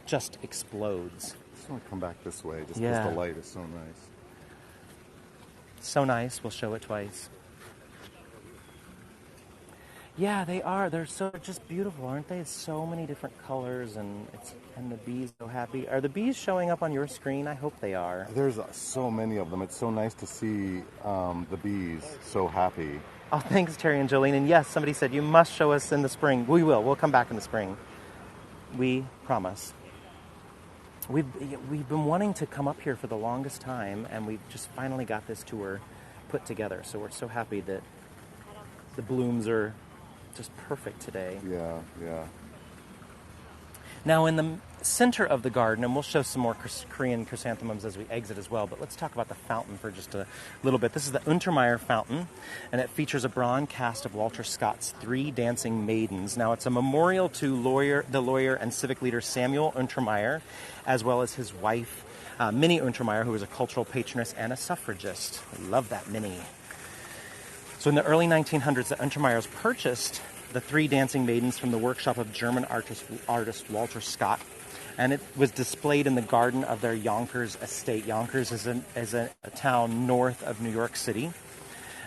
just explodes. I just want to come back this way just because the light is so nice. So nice. We'll show it twice. Yeah, they are. They're so just beautiful, aren't they? It's so many different colors, and the bees are so happy. Are the bees showing up on your screen? I hope they are. There's so many of them. It's so nice to see the bees so happy. Oh, thanks, Terry and Jolene. And yes, somebody said you must show us in the spring. We will. We'll come back in the spring. We promise. We've been wanting to come up here for the longest time, and we've just finally got this tour put together. So we're so happy that the blooms are just perfect today. Yeah. Now in the center of the garden, and we'll show some more Korean chrysanthemums as we exit as well, but let's talk about the fountain for just a little bit. This is the Untermeyer Fountain, and it features a bronze cast of Walter Scott's 3 Dancing Maidens. Now it's a memorial to the lawyer and civic leader Samuel Untermeyer, as well as his wife, Minnie Untermeyer, who was a cultural patroness and a suffragist. I love that Minnie. So in the early 1900s, the Untermeyers purchased the 3 Dancing Maidens from the workshop of German artist Walter Scott, and it was displayed in the garden of their Yonkers estate. Yonkers is a town north of New York City.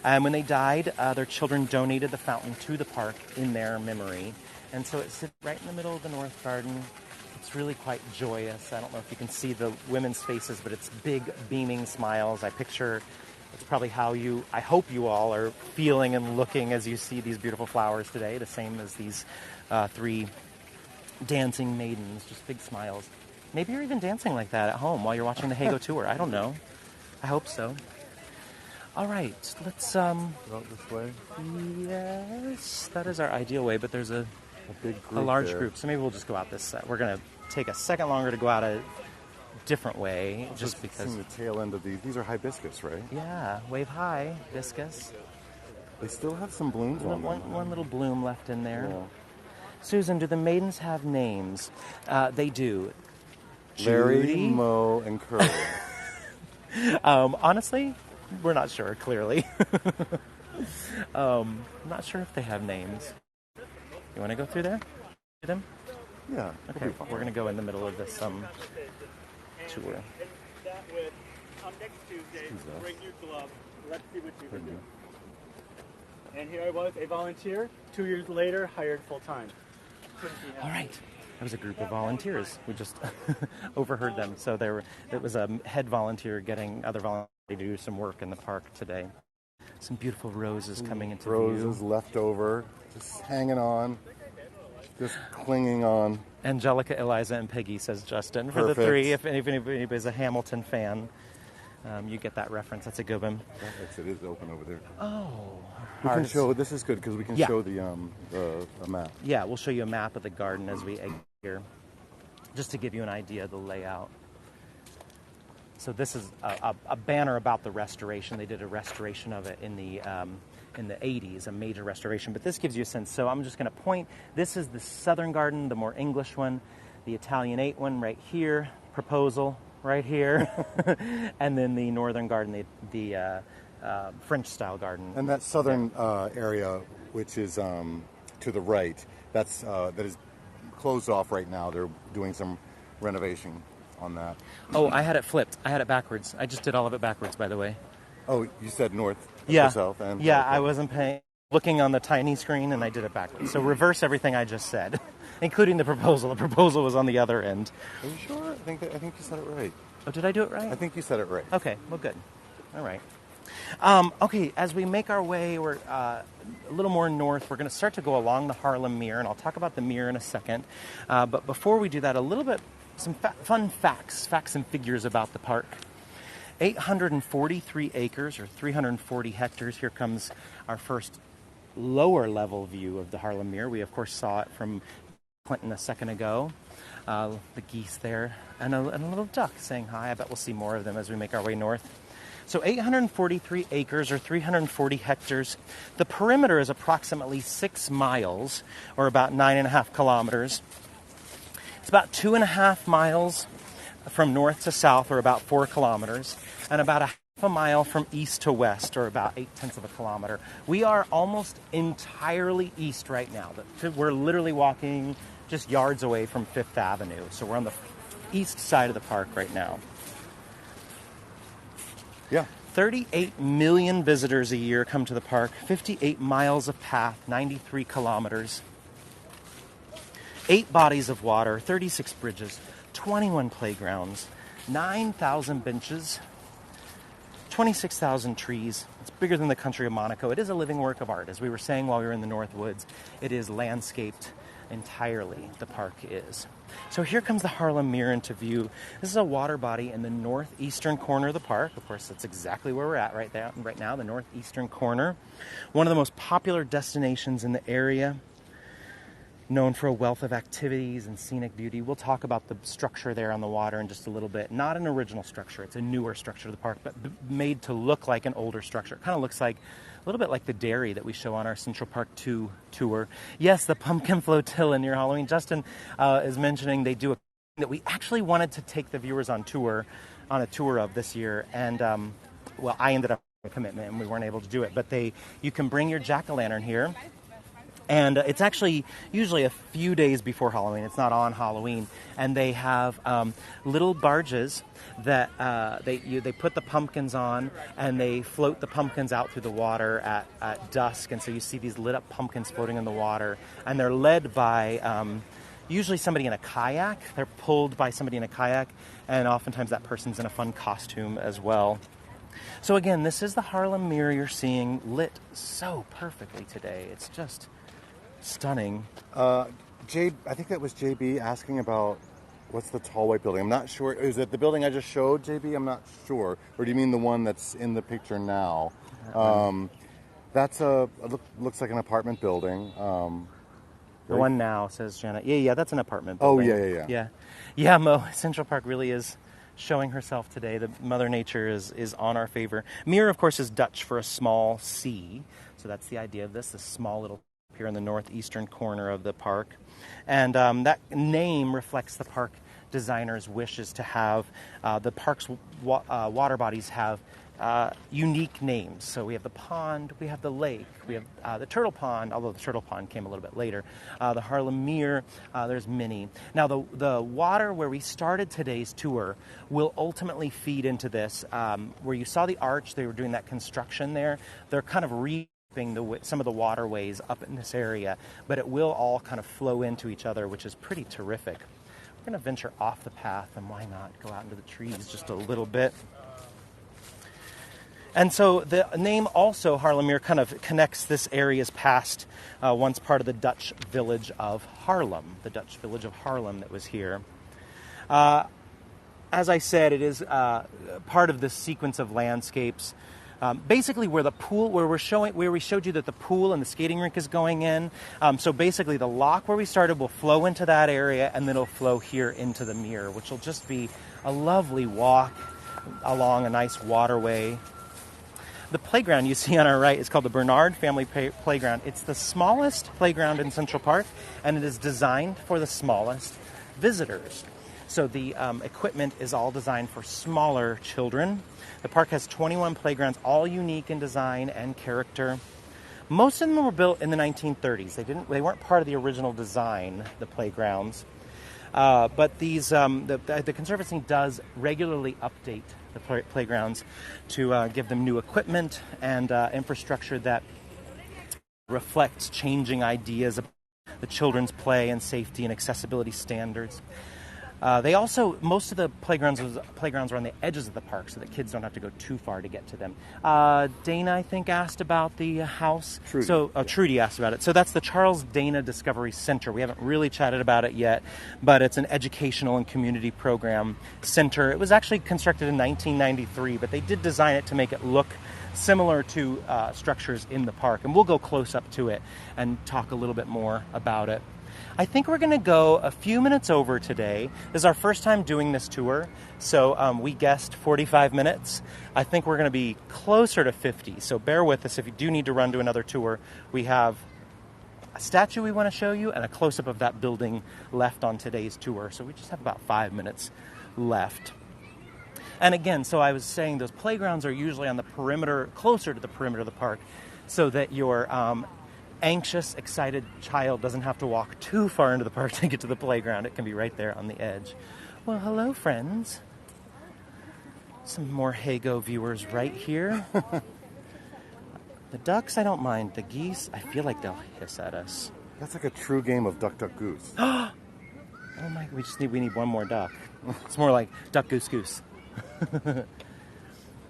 And when they died, their children donated the fountain to the park in their memory. And so it sits right in the middle of the North Garden. It's It's really quite joyous. I don't know if you can see the women's faces, but it's big, beaming smiles. I picture it's probably how I hope you all are feeling and looking as you see these beautiful flowers today, the same as these 3 dancing maidens, just big smiles. Maybe you're even dancing like that at home while you're watching the Hago tour. I don't know. I hope so. All right, let's Out this way. Yes, that is our ideal way, but there's a big group, a large there. group, so maybe we'll just go out this side. We're gonna take a second longer to go out a different way, just because. Seeing the tail end of these. These are hibiscus, right? Yeah, wave high, hibiscus. They still have some blooms on them. One little bloom left in there. Yeah. Susan, do the maidens have names? They do. Larry, Judy? Mo, and Curly. Honestly, we're not sure, clearly. I'm not sure if they have names. You want to go through there? See them? Yeah. Okay, we're going to go in the middle of this tour. Next Tuesday, bring your glove. Let's see what you can do. And here I was, a volunteer, 2 years later, hired full-time. All right. That was a group of volunteers. We just overheard them. So it was a head volunteer getting other volunteers to do some work in the park today. Some beautiful roses coming into view. Roses left over, just hanging on, just clinging on. Angelica, Eliza, and Peggy, says Justin. For Perfect. the 3, if anybody's a Hamilton fan, you get that reference. That's a good one. That exit is open over there. Oh. We can show, this is good because we can Yeah. show the map. Yeah, we'll show you a map of the garden as we exit here, just to give you an idea of the layout. So this is a banner about the restoration. They did a restoration of it in the 80s, a major restoration. But this gives you a sense. So I'm just going to point. This is the Southern Garden, the more English one, the Italianate one right here, Proposal right here, and then the Northern Garden, the French-style garden. And that southern area, which is to the right, that is closed off right now. They're doing some renovation on that. Oh, I had it flipped. I had it backwards. I just did all of it backwards, by the way. Oh, you said north, Yeah. south, and Yeah, okay. I wasn't looking on the tiny screen, and I did it backwards. So reverse everything I just said, including the proposal. The proposal was on the other end. Are you sure? I think you said it right. Oh, did I do it right? I think you said it right. Okay, well, good. All right. Okay, as we make our way, we're a little more north. We're going to start to go along the Harlem Meer, and I'll talk about the Meer in a second. But before we do that, a little bit, some fun facts and figures about the park. 843 acres, or 340 hectares. Here comes our first lower level view of the Harlem Meer. We, of course, saw it from Clinton a second ago. The geese there, and a little duck saying hi. I bet we'll see more of them as we make our way north. So 843 acres, or 340 hectares. The perimeter is approximately 6 miles, or about 9.5 kilometers. It's about 2.5 miles from north to south, or about 4 kilometers, and about 1/2 mile from east to west, or about 0.8 of a kilometer. We are almost entirely east right now. We're literally walking just yards away from Fifth Avenue. So we're on the east side of the park right now. Yeah. 38 million visitors a year come to the park, 58 miles of path, 93 kilometers, 8 bodies of water, 36 bridges, 21 playgrounds, 9,000 benches, 26,000 trees. It's bigger than the country of Monaco. It is a living work of art. As we were saying while we were in the North Woods, it is landscaped entirely, the park is. So here comes the Harlem Meer into view. This is a water body in the northeastern corner of the park. Of course, that's exactly where we're at right now, the northeastern corner. One of the most popular destinations in the area, known for a wealth of activities and scenic beauty. We'll talk about the structure there on the water in just a little bit. Not an original structure. It's a newer structure to the park, but made to look like an older structure. It kind of looks like a little bit like the dairy that we show on our Central Park 2 tour. Yes, the Pumpkin Flotilla near Halloween. Justin is mentioning they do a that we actually wanted to take the viewers on a tour of this year. And, well, I ended up with a commitment and we weren't able to do it. But you can bring your jack-o'-lantern here. And it's actually usually a few days before Halloween. It's not on Halloween. And they have little barges that they put the pumpkins on, and they float the pumpkins out through the water at dusk. And so you see these lit up pumpkins floating in the water. And they're led by usually somebody in a kayak. They're pulled by somebody in a kayak, and oftentimes that person's in a fun costume as well. So again, this is the Harlem Meer you're seeing, lit so perfectly today. It's just stunning. I think that was JB asking about what's the tall white building. I'm not sure. Is it the building I just showed, JB? I'm not sure. Or do you mean the one that's in the picture now? Looks like an apartment building. The one now, says Janet. Yeah, that's an apartment Oh, building. Yeah, Mo, Central Park really is showing herself today. The Mother Nature is on our favor. Meer, of course, is Dutch for a small sea. So that's the idea of this small little here in the northeastern corner of the park. And that name reflects the park designer's wishes to have the park's water bodies have unique names. So we have the pond, we have the lake, we have the turtle pond, although the turtle pond came a little bit later, the Harlem Meer, there's many. Now the water where we started today's tour will ultimately feed into this. Where you saw the arch, they were doing that construction there. They're kind of some of the waterways up in this area, but it will all kind of flow into each other, which is pretty terrific. We're going to venture off the path, and why not go out into the trees just a little bit. And so the name also, Harlem Meer, kind of connects this area's past, once part of the Dutch village of Haarlem, the Dutch village of Haarlem that was here. As I said, it is part of this sequence of landscapes. Basically, where we showed you that the pool and the skating rink is going in. So basically, the lock where we started will flow into that area, and then it'll flow here into the Meer, which will just be a lovely walk along a nice waterway. The playground you see on our right is called the Bernard Family Playground. It's the smallest playground in Central Park, and it is designed for the smallest visitors. So the equipment is all designed for smaller children. The park has 21 playgrounds, all unique in design and character. Most of them were built in the 1930s. They weren't part of the original design, the playgrounds. But these the Conservancy does regularly update the playgrounds to give them new equipment and infrastructure that reflects changing ideas about the children's play and safety and accessibility standards. Most of the playgrounds are on the edges of the park so that kids don't have to go too far to get to them. Dana, I think, asked about the house. Trudy. Trudy asked about it. So that's the Charles Dana Discovery Center. We haven't really chatted about it yet, but it's an educational and community program center. It was actually constructed in 1993, but they did design it to make it look similar to structures in the park. And we'll go close up to it and talk a little bit more about it. I think we're going to go a few minutes over today. This is our first time doing this tour, so we guessed 45 minutes. I think we're going to be closer to 50, so bear with us if you do need to run to another tour. We have a statue we want to show you and a close-up of that building left on today's tour, so we just have about 5 minutes left. And again, so I was saying those playgrounds are usually on the perimeter, closer to the perimeter of the park, so that your anxious, excited child doesn't have to walk too far into the park to get to the playground. It can be right there on the edge. Well, hello, friends. Some more Hago viewers right here. The ducks, I don't mind. The geese, I feel like they'll hiss at us. That's like a true game of duck, duck, goose. Oh my, we need one more duck. It's more like duck, goose, goose.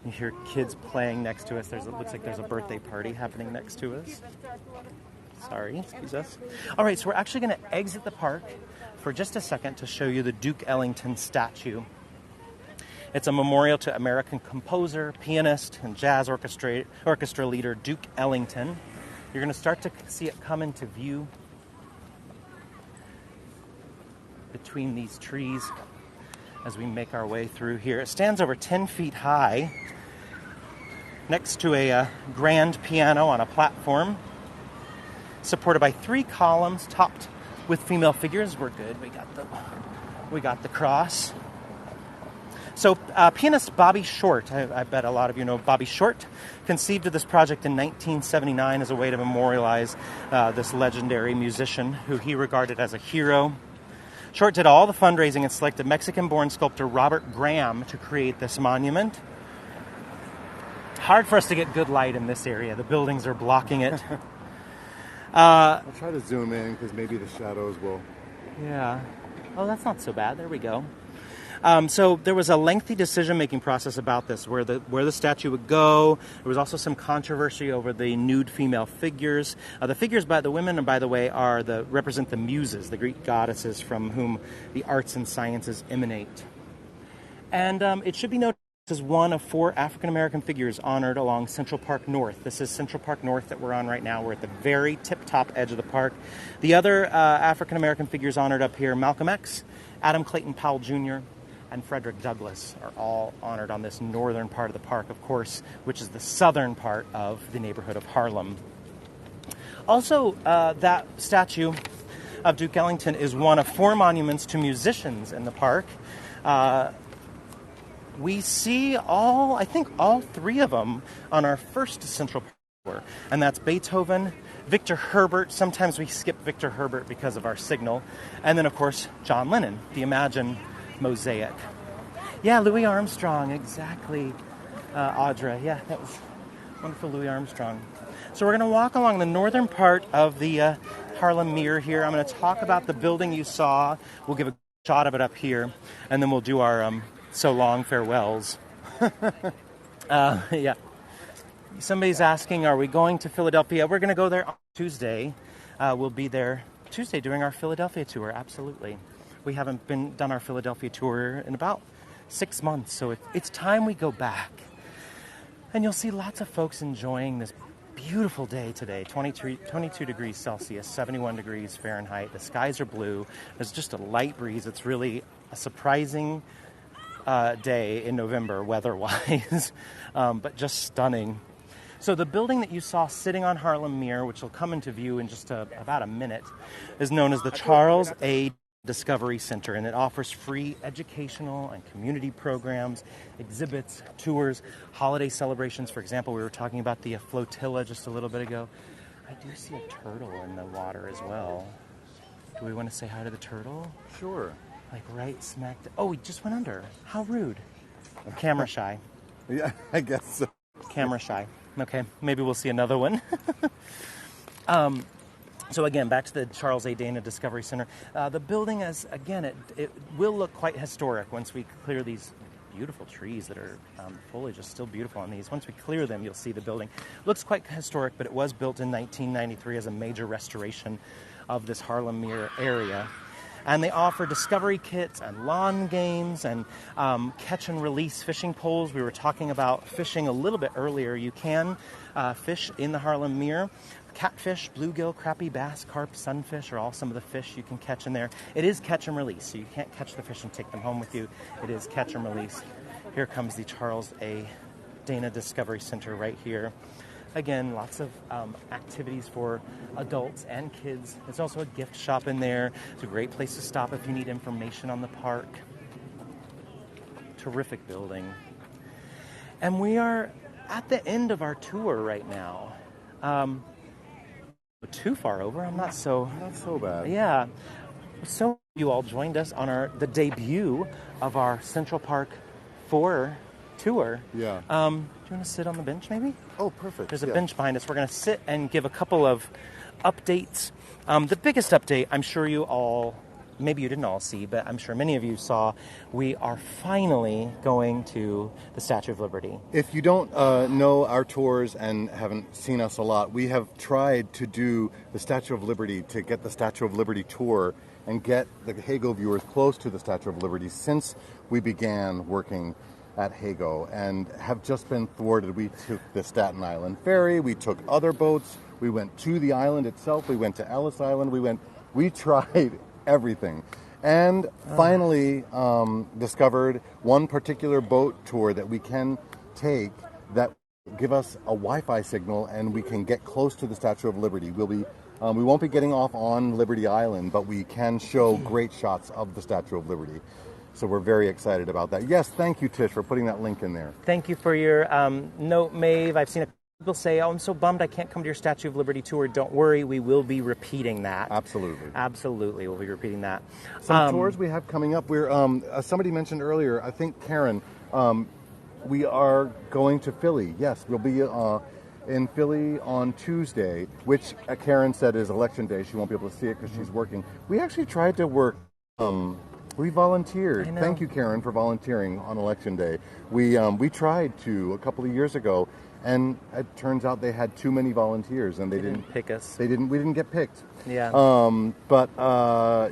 You hear kids playing next to us. It looks like there's a birthday party happening next to us. Sorry, excuse us. All right, so we're actually going to exit the park for just a second to show you the Duke Ellington statue. It's a memorial to American composer, pianist, and jazz orchestra leader Duke Ellington. You're going to start to see it come into view between these trees as we make our way through here. It stands over 10 feet high next to a grand piano on a platform, supported by 3 columns topped with female figures. We're good. We got the cross. So pianist Bobby Short, I bet a lot of you know Bobby Short, conceived of this project in 1979 as a way to memorialize this legendary musician who he regarded as a hero. Short did all the fundraising and selected Mexican-born sculptor Robert Graham to create this monument. Hard for us to get good light in this area. The buildings are blocking it. I'll try to zoom in because maybe the shadows will Yeah. Oh, that's not so bad. There we go. So there was a lengthy decision-making process about this, where the statue would go. There was also some controversy over the nude female figures. The figures by the women, by the way, represent the muses, the Greek goddesses from whom the arts and sciences emanate. And it should be noted this is one of 4 African-American figures honored along Central Park North. This is Central Park North that we're on right now. We're at the very tip-top edge of the park. The other African-American figures honored up here, Malcolm X, Adam Clayton Powell Jr., and Frederick Douglass, are all honored on this northern part of the park, of course, which is the southern part of the neighborhood of Harlem. Also, that statue of Duke Ellington is one of 4 monuments to musicians in the park. We see all 3 of them on our first Central Park tour, and that's Beethoven, Victor Herbert. Sometimes we skip Victor Herbert because of our signal, and then, of course, John Lennon, the Imagine mosaic. Yeah, Louis Armstrong, exactly, Audra. Yeah, that was wonderful, Louis Armstrong. So we're going to walk along the northern part of the Harlem Meer here. I'm going to talk about the building you saw. We'll give a shot of it up here, and then we'll do our so long farewells. Yeah. Somebody's asking, are we going to Philadelphia? We're going to go there on Tuesday. We'll be there Tuesday doing our Philadelphia tour, absolutely. We haven't done our Philadelphia tour in about 6 months, so it's time we go back. And you'll see lots of folks enjoying this beautiful day today, 22 degrees Celsius, 71 degrees Fahrenheit. The skies are blue. There's just a light breeze. It's really a surprising day in November weather-wise, but just stunning. So the building that you saw sitting on Harlem Meer, which will come into view in just about a minute, is known as the Charles A. Discovery Center, and it offers free educational and community programs, exhibits, tours, holiday celebrations. For example, we were talking about the flotilla just a little bit ago. I do see a turtle in the water as well. Do we want to say hi to the turtle? Sure. Like right smack... Oh, he just went under. How rude. Camera shy. Yeah, I guess so. Camera shy. Okay, maybe we'll see another one. So again, back to the Charles A. Dana Discovery Center. The building, it will look quite historic once we clear these beautiful trees that are foliage is still beautiful on these. Once we clear them, you'll see the building. Looks quite historic, but it was built in 1993 as a major restoration of this Harlem Meer area. And they offer discovery kits and lawn games and catch and release fishing poles. We were talking about fishing a little bit earlier. You can fish in the Harlem Meer. Catfish, bluegill, crappie, bass, carp, sunfish are all some of the fish you can catch in there. It is catch and release, so you can't catch the fish and take them home with you. It is catch and release. Here comes the Charles A. Dana Discovery Center right here. Again, lots of activities for adults and kids. There's also a gift shop in there. It's a great place to stop if you need information on the park. Terrific building. And we are at the end of our tour right now. Too far over. Not so bad. Yeah. So you all joined us on the debut of our Central Park 4 tour. Yeah. Do you want to sit on the bench maybe? Oh, perfect. There's a bench behind us. We're going to sit and give a couple of updates. The biggest update, I'm sure you all, maybe you didn't all see, but I'm sure many of you saw, we are finally going to the Statue of Liberty. If you don't know our tours and haven't seen us a lot, we have tried to do the Statue of Liberty, to get the Statue of Liberty tour and get the Hago viewers close to the Statue of Liberty since we began working at Hago, and have just been thwarted. We took the Staten Island ferry, we took other boats, we went to the island itself, we went to Ellis Island, we tried everything. And finally discovered one particular boat tour that we can take that give us a Wi-Fi signal and we can get close to the Statue of Liberty. We won't be getting off on Liberty Island, but we can show great shots of the Statue of Liberty. So we're very excited about that. Yes, thank you, Tish, for putting that link in there. Thank you for your note, Maeve. I've seen people say, oh, I'm so bummed I can't come to your Statue of Liberty tour. Don't worry, we will be repeating that. Absolutely. Absolutely, we'll be repeating that. Some tours we have coming up. We're somebody mentioned earlier, I think Karen, we are going to Philly. Yes, we'll be in Philly on Tuesday, which Karen said is election day. She won't be able to see it because she's working. We actually tried to work. We volunteered. I know. Thank you, Karen, for volunteering on election day. We tried to a couple of years ago, and it turns out they had too many volunteers, and they didn't pick us. We didn't get picked. Yeah. But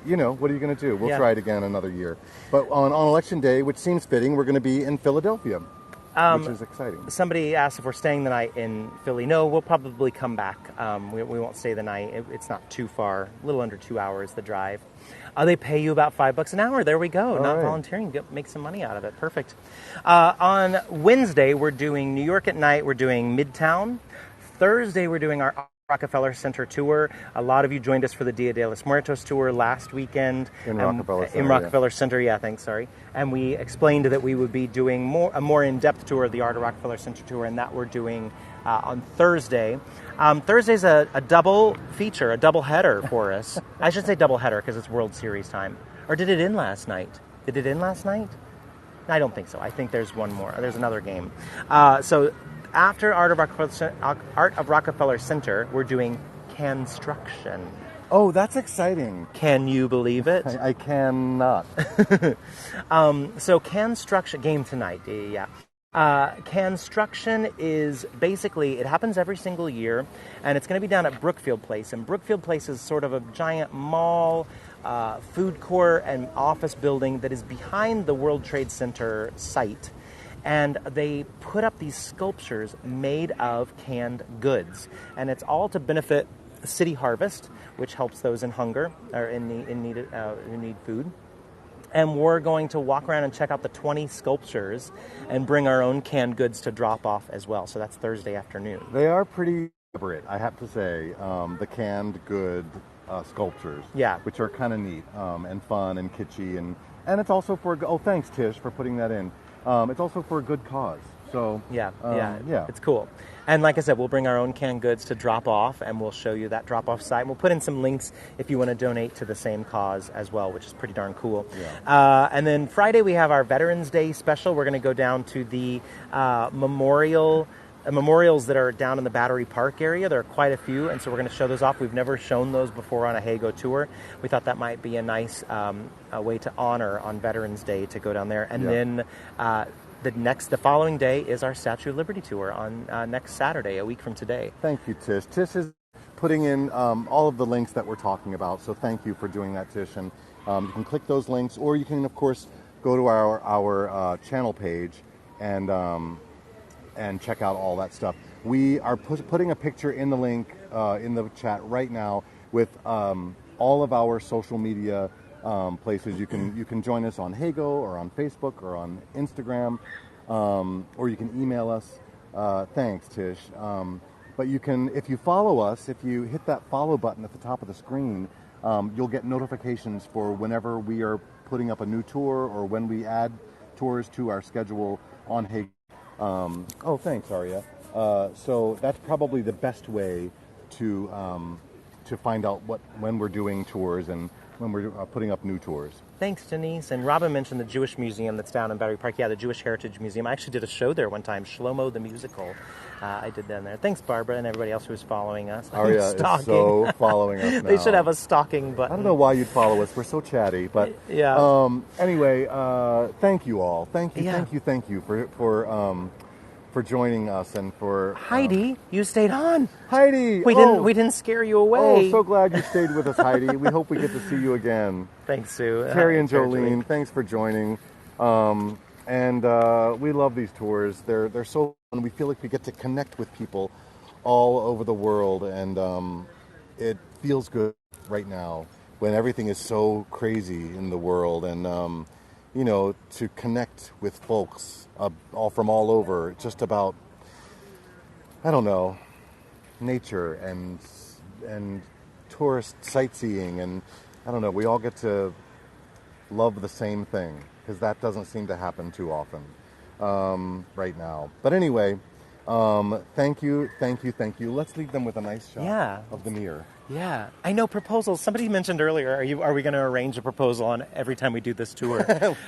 you know, what are you going to do? We'll Yeah. try it again another year. But on election day, which seems fitting, we're going to be in Philadelphia, which is exciting. Somebody asked if we're staying the night in Philly. No, we'll probably come back. We won't stay the night. It's not too far, a little under 2 hours, the drive. They pay you about $5 an hour. There we go. Not right. volunteering. Make some money out of it. Perfect. On Wednesday, we're doing New York at night. We're doing Midtown. Thursday, we're doing our Rockefeller Center tour. A lot of you joined us for the Dia de los Muertos tour last weekend. In Rockefeller Center. In Rockefeller Center, yeah, thanks, sorry. And we explained that we would be doing a more in-depth tour of the Art of Rockefeller Center tour, and that we're doing on Thursday. Thursday's a double feature, a double header for us. I should say double header because it's World Series time. Or did it end last night? Did it end last night? I don't think so. I think there's one more. There's another game. So after Art of Rockefeller Center, we're doing construction. Oh, that's exciting. Can you believe it? I cannot. So construction game tonight, yeah. Construction is basically, it happens every single year, and it's going to be down at Brookfield Place. And Brookfield Place is sort of a giant mall, food court, and office building that is behind the World Trade Center site. And they put up these sculptures made of canned goods. And it's all to benefit City Harvest, which helps those in hunger or in need food. And we're going to walk around and check out the 20 sculptures and bring our own canned goods to drop off as well. So that's Thursday afternoon. They are pretty elaborate, I have to say, the canned good sculptures. Yeah. Which are kind of neat and fun and kitschy. And it's also for, oh, thanks, Tish, for putting that in. It's also for a good cause. So yeah, yeah, it's cool. And like I said, we'll bring our own canned goods to drop off, and we'll show you that drop-off site. And we'll put in some links if you want to donate to the same cause as well, which is pretty darn cool. Yeah. And then Friday we have our Veterans Day special. We're going to go down to the memorials that are down in the Battery Park area. There are quite a few, and so we're going to show those off. We've never shown those before on a Hago tour. We thought that might be a nice way to honor on Veterans Day to go down there. And then the following day is our Statue of Liberty tour on next Saturday, a week from today. Thank you, Tish. Tish is putting in all of the links that we're talking about, so thank you for doing that, Tish. And you can click those links, or you can, of course, go to our channel page and check out all that stuff. We are putting a picture in the link in the chat right now with all of our social media places. You can join us on Hago or on Facebook or on Instagram, or you can email us. Thanks, Tish. But you can, if you follow us, if you hit that follow button at the top of the screen, you'll get notifications for whenever we are putting up a new tour or when we add tours to our schedule on Hago. Oh, thanks, Aria. So that's probably the best way to find out when we're doing tours and when we're putting up new tours. Thanks, Denise. And Robin mentioned the Jewish Museum that's down in Battery Park. Yeah, the Jewish Heritage Museum. I actually did a show there one time, Shlomo the Musical. I did that in there. Thanks, Barbara, and everybody else who's following us. Aria is so following us now. They should have a stalking button. I don't know why you'd follow us. We're so chatty. But yeah. Anyway, thank you all. Thank you for joining us and for Heidi, you stayed on. Heidi, we didn't scare you away. Oh, so glad you stayed with us, Heidi. We hope we get to see you again. Thanks, Sue. Terry and Jolene, thanks for joining. And we love these tours. They're so fun. We feel like we get to connect with people all over the world, and it feels good right now when everything is so crazy in the world, and to connect with folks all from all over, just about, I don't know, nature and tourist sightseeing, and I don't know, we all get to love the same thing, because that doesn't seem to happen too often right now. But anyway, thank you. Let's leave them with a nice shot of the mirror. Yeah, I know proposals. Somebody mentioned earlier, are we going to arrange a proposal on every time we do this tour?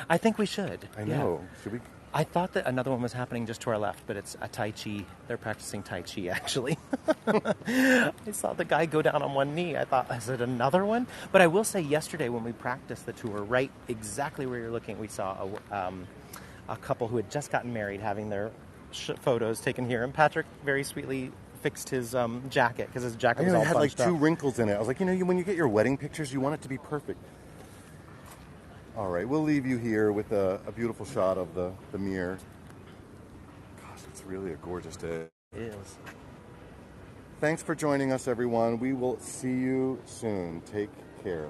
I think we should. I know. Should we? I thought that another one was happening just to our left, but it's a Tai Chi. They're practicing Tai Chi, actually. I saw the guy go down on one knee. I thought, is it another one? But I will say, yesterday when we practiced the tour, right exactly where you're looking, we saw a couple who had just gotten married having their photos taken here. And Patrick very sweetly fixed his jacket, because his jacket was all had like bunched up. 2 wrinkles in it. I was like, when you get your wedding pictures, you want it to be perfect. All right, we'll leave you here with a beautiful shot of the mere. Gosh, it's really a gorgeous day. It is. Thanks for joining us, everyone. We will see you soon. Take care.